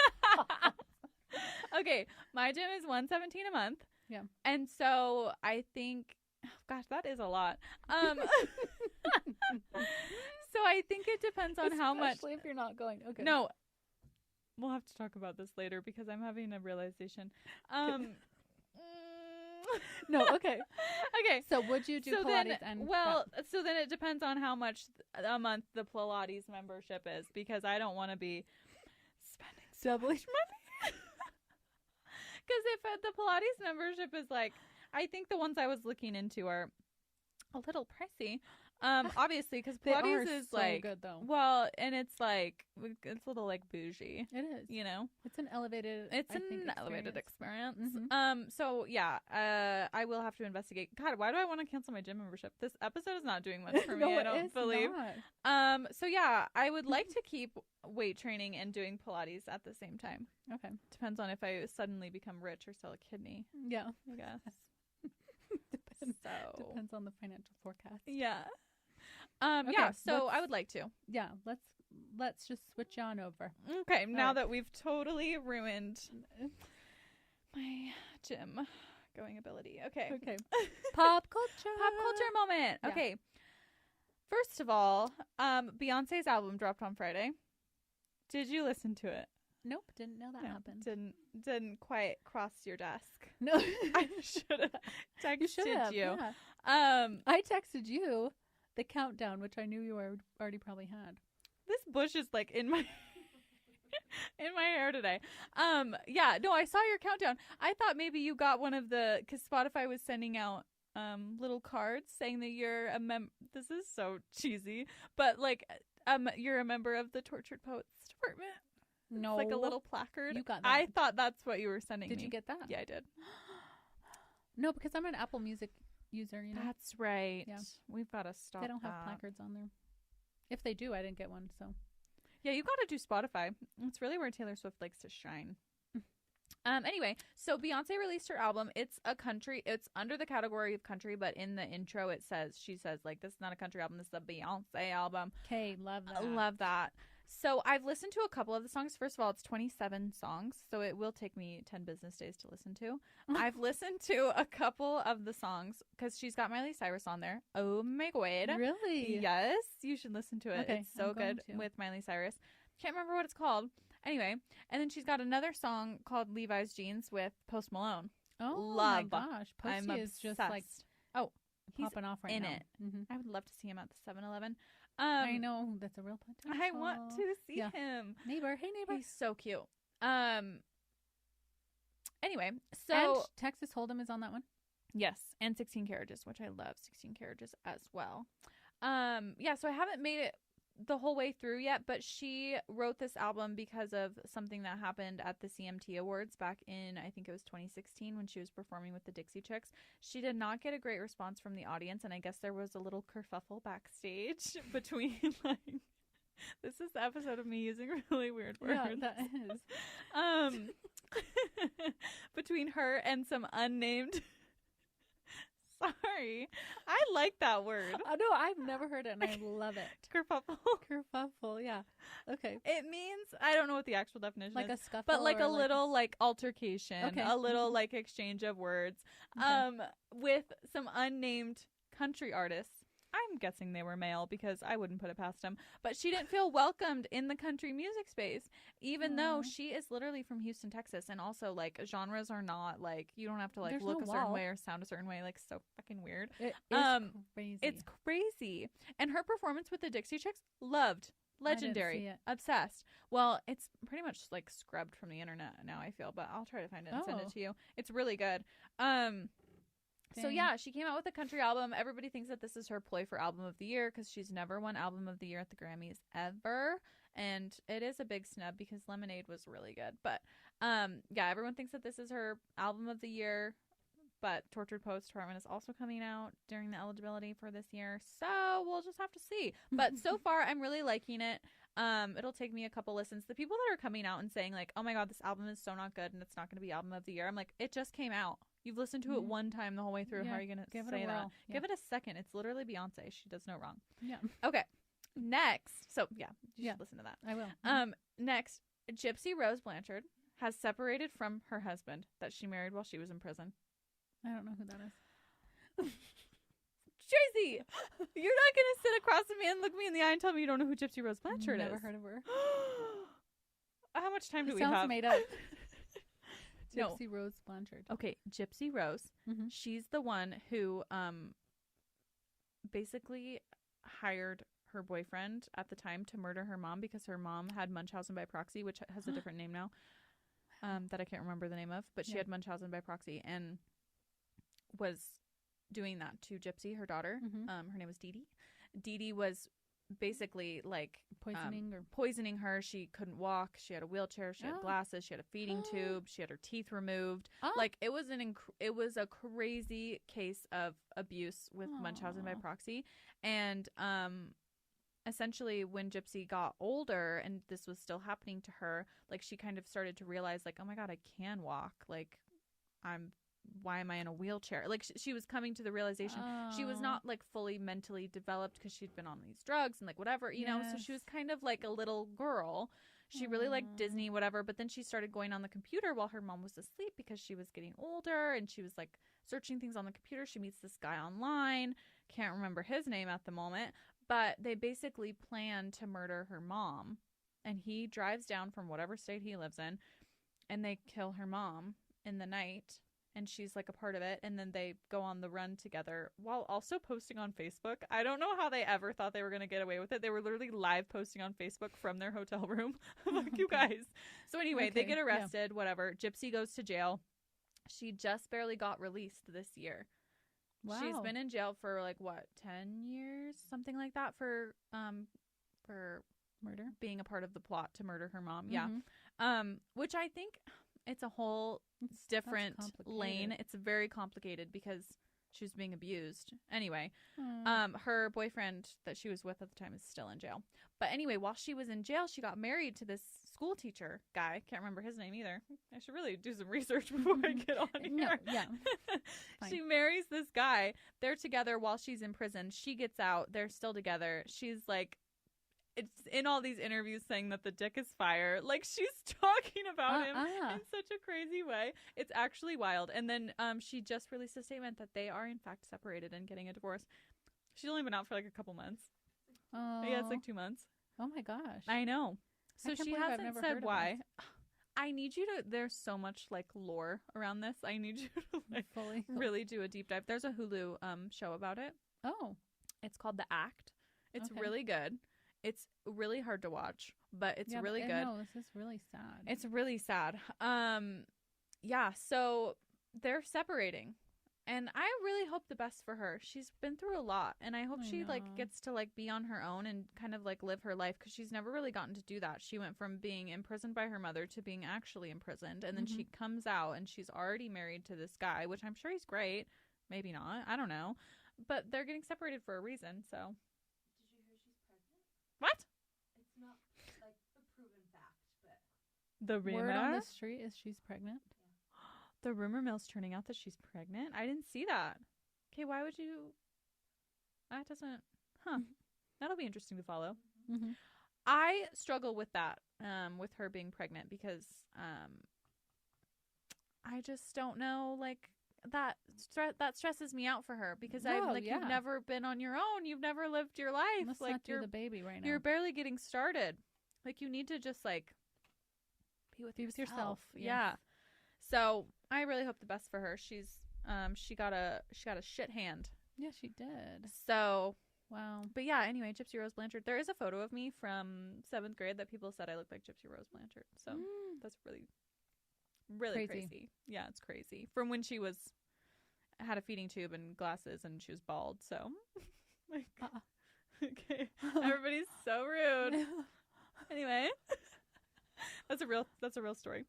Okay. My gym is $117 a month. Yeah. And so I think... Oh, gosh, that is a lot. So I think it depends on how much. Especially if you're not going. Okay. No. We'll have to talk about this later because I'm having a realization. No, okay. Okay. So would you do Pilates so then it depends on how much a month the Pilates membership is, because I don't want to be spending so much money. Because if the Pilates membership is like, I think the ones I was looking into are a little pricey. Obviously, because Pilates is so like good though. Well, and it's like it's a little like bougie. It is. You know, it's an elevated. Elevated experience. So yeah, I will have to investigate. God, why do I want to cancel my gym membership? This episode is not doing much for me. No, I don't believe. Not. So yeah, I would like to keep weight training and doing Pilates at the same time. Okay. Depends on if I suddenly become rich or sell a kidney. Yeah, I guess. Depends on the financial forecast. Yeah. Okay, yeah, so I would like to. Yeah, let's just switch on over. Okay, now that we've totally ruined my gym going ability. Okay. Pop culture. Pop culture moment. Yeah. Okay. First of all, Beyonce's album dropped on Friday. Did you listen to it? Nope, didn't know that happened. Didn't quite cross your desk. No. I should have texted you. Yeah. I texted you the countdown, which I knew you already probably had. This bush is like in my in my hair today. Yeah, no, I saw your countdown. I thought maybe you got one of because Spotify was sending out little cards saying that you're a this is so cheesy, but like you're a member of the Tortured Poets Department. No. It's like a little placard. You got that. I thought that's what you were sending me. Did you get that? Yeah, I did. No, because I'm an Apple Music user, you know. That's right. Yeah. We've got to stop. They don't have placards on there. If they do, I didn't get one, so. Yeah, you got to do Spotify. It's really where Taylor Swift likes to shine. Anyway, so Beyonce released her album. It's under the category of country, but in the intro she says like, this is not a country album, this is a Beyonce album. Okay, love that. I love that. So I've listened to a couple of the songs. First of all, it's 27 songs, so it will take me 10 business days to listen to. I've listened to a couple of the songs because she's got Miley Cyrus on there. Oh my god. Really? Yes, you should listen to it. Okay, it's so good with Miley Cyrus. Can't remember what it's called. Anyway, and then she's got another song called Levi's Jeans with Post Malone. Oh Love. my gosh. Posty is just like popping off right in now. it. Mm-hmm. I would love to see him at the 7-Eleven. I know. That's a real potential. I want to see him. Neighbor. Hey, neighbor. He's so cute. Anyway, so. And Texas Hold'em is on that one? Yes. And 16 Carriages, which I love 16 Carriages as well. Yeah, so I haven't made it the whole way through yet, but she wrote this album because of something that happened at the CMT Awards back in, I think it was 2016 when she was performing with the Dixie Chicks. She did not get a great response from the audience, and I guess there was a little kerfuffle backstage between like this is the episode of me using really weird words. Yeah, that is. Between her and some unnamed Sorry. I like that word. No, I've never heard it, and I love it. Kerfuffle. Kerfuffle, yeah. Okay. It means, I don't know what the actual definition like is. a scuffle. But like a little like altercation. Okay. A little like exchange of words. Okay. With some unnamed country artists. I'm guessing they were male because I wouldn't put it past them. But she didn't feel welcomed in the country music space, even though she is literally from Houston, Texas. And also, like, genres are not, like, you don't have to, like, look a certain way or sound a certain way. Like, so fucking weird. It is crazy. It's crazy. And her performance with the Dixie Chicks, loved. Legendary. Obsessed. Well, it's pretty much, like, scrubbed from the internet now, I feel. But I'll try to find it and send it to you. It's really good. So yeah, she came out with a country album. Everybody thinks that this is her ploy for album of the year because she's never won album of the year at the Grammys ever. And it is a big snub because Lemonade was really good. But yeah, everyone thinks that this is her album of the year. But Tortured Poets Department is also coming out during the eligibility for this year. So we'll just have to see. But so far, I'm really liking it. It'll take me a couple listens. The people that are coming out and saying like, oh my God, this album is so not good and it's not going to be album of the year. I'm like, it just came out. You've listened to it one time the whole way through. How are you going to say that? Yeah. Give it a second. It's literally Beyonce. She does no wrong. Yeah. Okay. Next. So yeah, you should listen to that. I will. Next, Gypsy Rose Blanchard has separated from her husband that she married while she was in prison. I don't know who that is. Tracy, you're not going to sit across from me and look me in the eye and tell me you don't know who Gypsy Rose Blanchard is. Never heard of her. How much time do we Sounds have? made up. No. Gypsy Rose Blanchard. Okay, Gypsy Rose. Mm-hmm. She's the one who basically hired her boyfriend at the time to murder her mom because her mom had Munchausen by proxy, which has a different name now that I can't remember the name of. But she had Munchausen by proxy and was doing that to Gypsy, her daughter. Mm-hmm. Her name was Dee Dee. Dee Dee was basically like poisoning her. She couldn't walk. She had a wheelchair. She had glasses. She had a feeding tube. She had her teeth removed. Like it was it was a crazy case of abuse with Munchausen by proxy. And essentially when Gypsy got older and this was still happening to her, like she kind of started to realize like, oh my God, I can walk. Like why am I in a wheelchair? Like she was coming to the realization she was not like fully mentally developed because she'd been on these drugs and like whatever, you know, so she was kind of like a little girl. She really liked Disney, whatever, but then she started going on the computer while her mom was asleep because she was getting older and she was like searching things on the computer. She meets this guy online. Can't remember his name at the moment, but they basically planned to murder her mom and he drives down from whatever state he lives in, and they kill her mom in the night, and she's like a part of it, and then they go on the run together while also posting on Facebook. I don't know how they ever thought they were going to get away with it. They were literally live posting on Facebook from their hotel room. I'm like, you guys. So anyway, they get arrested, whatever. Gypsy goes to jail. She just barely got released this year. Wow. She's been in jail for like what, 10 years, something like that, for murder, being a part of the plot to murder her mom. Yeah. Which I think it's a whole different lane. It's very complicated because she was being abused. Anyway, her boyfriend that she was with at the time is still in jail. But anyway, while she was in jail, she got married to this school teacher guy. Can't remember his name either. I should really do some research before I get on here. No, yeah. She marries this guy. They're together while she's in prison. She gets out. They're still together. She's like, it's in all these interviews saying that the dick is fire. Like, she's talking about him in such a crazy way. It's actually wild. And then she just released a statement that they are in fact separated and getting a divorce. She's only been out for like a couple months. Oh. Yeah, it's like 2 months. Oh my gosh. I know. So she hasn't said why. I need you to, there's so much like lore around this. I need you to like really do a deep dive. There's a Hulu show about it. Oh. It's called The Act. It's really good. It's really hard to watch, but it's really good. No, this is really sad. It's really sad. Yeah, so they're separating. And I really hope the best for her. She's been through a lot, and I hope she like gets to like be on her own and kind of like live her life, because she's never really gotten to do that. She went from being imprisoned by her mother to being actually imprisoned, and then she comes out and she's already married to this guy, which I'm sure he's great. Maybe not. I don't know. But they're getting separated for a reason, so. Did you hear she's pregnant? What? It's not like a proven fact, but the rumor word on the street is she's pregnant. The rumor mill's turning out that she's pregnant. I didn't see that. Okay, why would you? That doesn't. That'll be interesting to follow. I struggle with that, with her being pregnant, because I just don't know, like, that stresses me out for her, because I'm like, you've never been on your own. You've never lived your life. Let's like, not do the baby right now. You're barely getting started. Like, you need to just like be with yourself. Yes. Yeah. So I really hope the best for her. She's she got a shit hand. Yeah, she did. So wow. But yeah, anyway, Gypsy Rose Blanchard. There is a photo of me from 7th grade that people said I looked like Gypsy Rose Blanchard. So that's really crazy. Yeah, it's crazy. From when she had a feeding tube and glasses and she was bald. So like, okay, everybody's so rude. Anyway. That's a real story.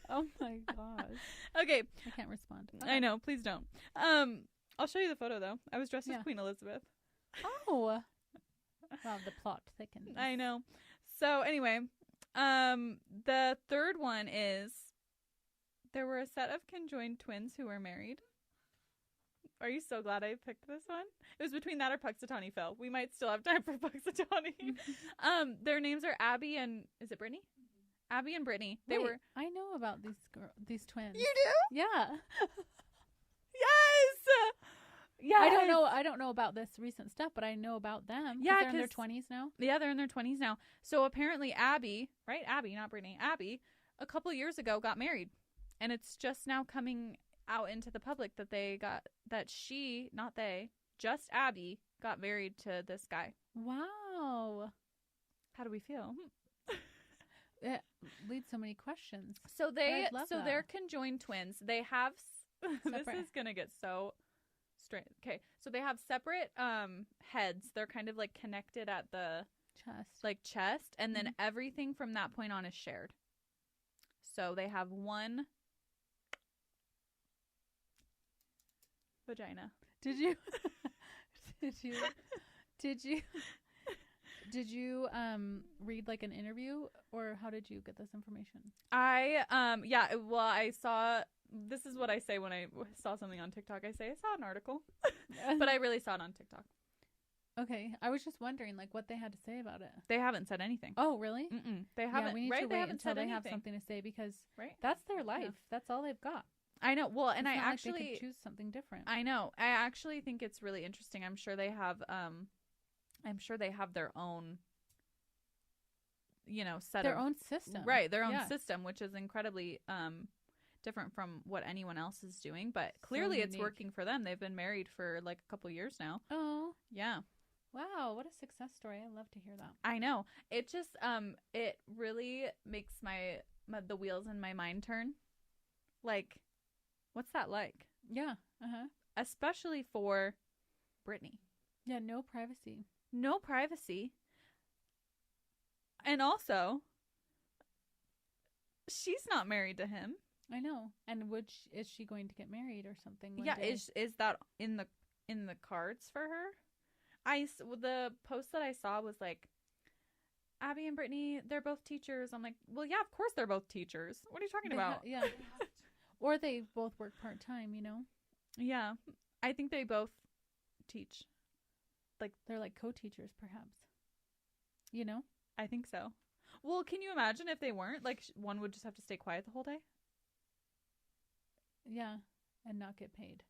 Oh my gosh. Okay. I can't respond. Okay. I know. Please don't. I'll show you the photo though. I was dressed as Queen Elizabeth. Oh. Wow, the plot thickens. I know. So anyway, the third one is there were a set of conjoined twins who were married. Are you so glad I picked this one? It was between that or Puxatawny Phil. We might still have time for Puxatawny. Their names are Abby and is it Brittany? Abby and Brittany. I know about these twins. You do? Yeah. Yes. Yeah. I don't know about this recent stuff, but I know about them. Yeah, they're in their 20s now. Yeah, they're in their 20s now. So apparently Abby, right? Abby, not Brittany. Abby, a couple years ago got married, and it's just now coming out into the public that just Abby got married to this guy. Wow. How do we feel? It leads so many questions. So they're conjoined twins. They have this is gonna get so strange. Okay, so they have separate heads. They're kind of like connected at the chest, and then everything from that point on is shared. So they have one vagina. Did you read like an interview, or how did you get this information? I saw, this is what I say when I saw something on TikTok. I say I saw an article, but I really saw it on TikTok. Okay, I was just wondering like what they had to say about it. They haven't said anything. Oh, really? They haven't. Yeah, we need to wait until they have something to say, because that's their life. Yeah. That's all they've got. I know. Well, and it's I not actually like they could choose something different. I know. I actually think it's really interesting. I'm sure they have their own set their own system. Right, their own system, which is incredibly different from what anyone else is doing. But clearly it's working for them. They've been married for like a couple years now. Oh. Yeah. Wow, what a success story. I love to hear that. I know. It just it really makes the wheels in my mind turn. Like, what's that like? Yeah. Uh-huh. Especially for Brittany. Yeah, no privacy. No privacy. And also, she's not married to him. I know. And is she going to get married or something? Yeah, is that in the cards for her? The post that I saw was like, Abby and Brittany, they're both teachers. I'm like, well, yeah, of course they're both teachers. What are you talking about? Yeah. Or they both work part-time, Yeah. I think they both teach. Like, they're like co-teachers, perhaps. I think so. Well, can you imagine if they weren't? Like, one would just have to stay quiet the whole day? Yeah, and not get paid.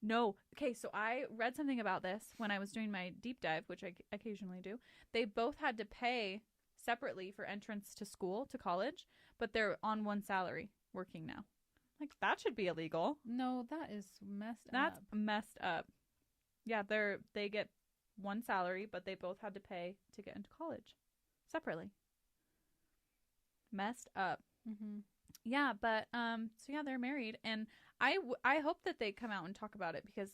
No. Okay, so I read something about this when I was doing my deep dive, which I occasionally do. They both had to pay separately for entrance to school, to college, but they're on one salary working now. Like, that should be illegal. No, that is messed up. That's messed up. Yeah, they get one salary, but they both had to pay to get into college separately. Messed up. Mm-hmm. Yeah, but so yeah, they're married, and I hope that they come out and talk about it because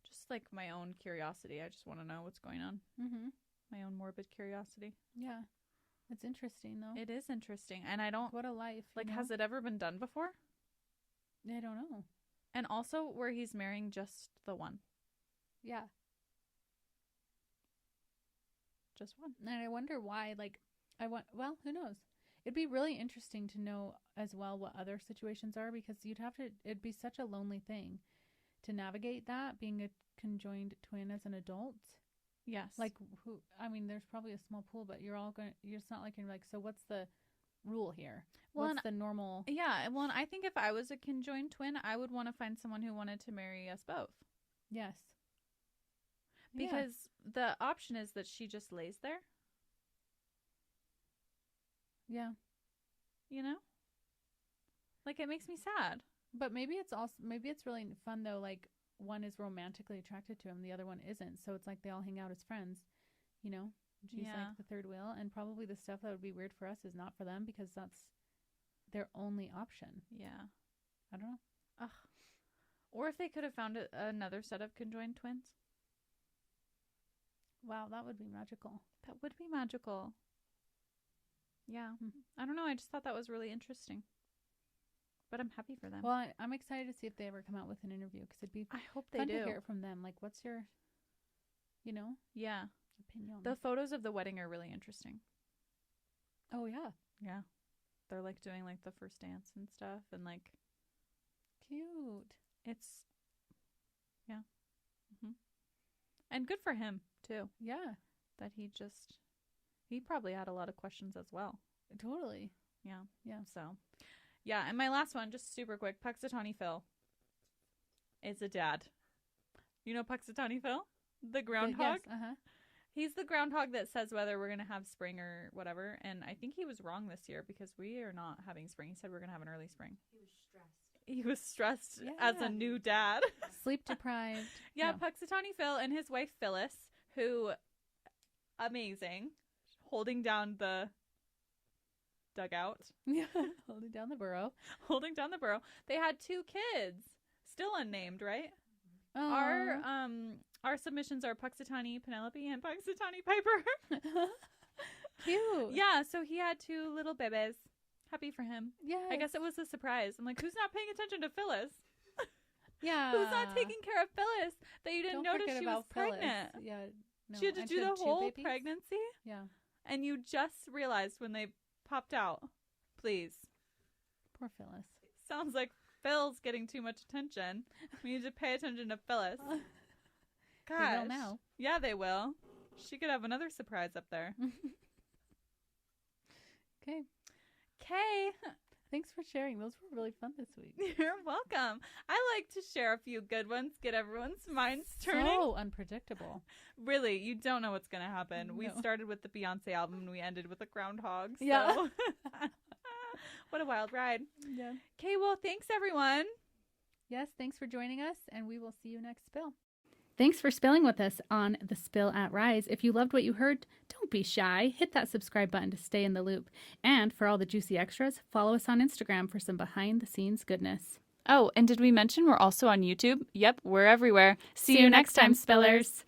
just like my own curiosity, I just want to know what's going on. Mm-hmm. My own morbid curiosity. Yeah, it's interesting though. It is interesting, and I don't. What a life! Like, has it ever been done before? I don't know. And also, where he's marrying just the one. Yeah. Just one. And I wonder why. Like, well, who knows? It'd be really interesting to know as well what other situations are, because it'd be such a lonely thing to navigate that, being a conjoined twin as an adult. Yes. Like, there's probably a small pool, but it's not like you're like, so what's the rule here? Well, what's the normal? Yeah. Well, and I think if I was a conjoined twin, I would want to find someone who wanted to marry us both. Yes. Because the option is that she just lays there. Yeah. Like, it makes me sad. But maybe it's really fun though, like one is romantically attracted to him, the other one isn't. So it's like they all hang out as friends, She's like the third wheel, and probably the stuff that would be weird for us is not for them because that's their only option. Yeah. I don't know. Ugh. Or if they could have found another set of conjoined twins. Wow, that would be magical. That would be magical. Yeah. I don't know. I just thought that was really interesting. But I'm happy for them. Well, I'm excited to see if they ever come out with an interview, because it'd be I hope they fun do. to hear it from them. Like, what's your, yeah, opinion? The photos of the wedding are really interesting. Oh, yeah. Yeah. They're like doing like the first dance and stuff, and like cute. It's yeah. Mm-hmm. And good for him too. Yeah. That he probably had a lot of questions as well. Totally. Yeah. Yeah. So, yeah. And my last one, just super quick, Puxatawny Phil is a dad. You know Puxatawny Phil? The groundhog? Yes. Uh-huh. He's the groundhog that says whether we're going to have spring or whatever. And I think he was wrong this year because we are not having spring. He said we're going to have an early spring. He was stressed as a new dad. Sleep deprived. Yeah, no. Puxatawny Phil and his wife Phyllis, who, amazing, holding down the dugout. Yeah, holding down the burrow. Holding down the burrow. They had 2 kids, still unnamed, right? Oh. Our submissions are Puxatawny Penelope and Puxatawny Piper. Cute. Yeah, so he had 2 little babies. Happy for him. Yeah. I guess it was a surprise. I'm like, who's not paying attention to Phyllis? Yeah. Who's not taking care of Phyllis? That you didn't notice she was pregnant. Phyllis. Yeah. No. She had to do the whole pregnancy. Yeah. And you just realized when they popped out. Please. Poor Phyllis. Sounds like Phil's getting too much attention. We need to pay attention to Phyllis. Gosh. They will now. Yeah, they will. She could have another surprise up there. Okay. Okay. Thanks for sharing. Those were really fun this week. You're welcome. I like to share a few good ones, get everyone's minds turning. So unpredictable. Really, you don't know what's going to happen. No. We started with the Beyonce album and we ended with a groundhog. So. Yeah. What a wild ride. Yeah. Okay, well, thanks, everyone. Yes, thanks for joining us, and we will see you next spill. Thanks for spilling with us on The Spill at Rise. If you loved what you heard, don't be shy. Hit that subscribe button to stay in the loop. And for all the juicy extras, follow us on Instagram for some behind-the-scenes goodness. Oh, and did we mention we're also on YouTube? Yep, we're everywhere. See you next time, Spillers.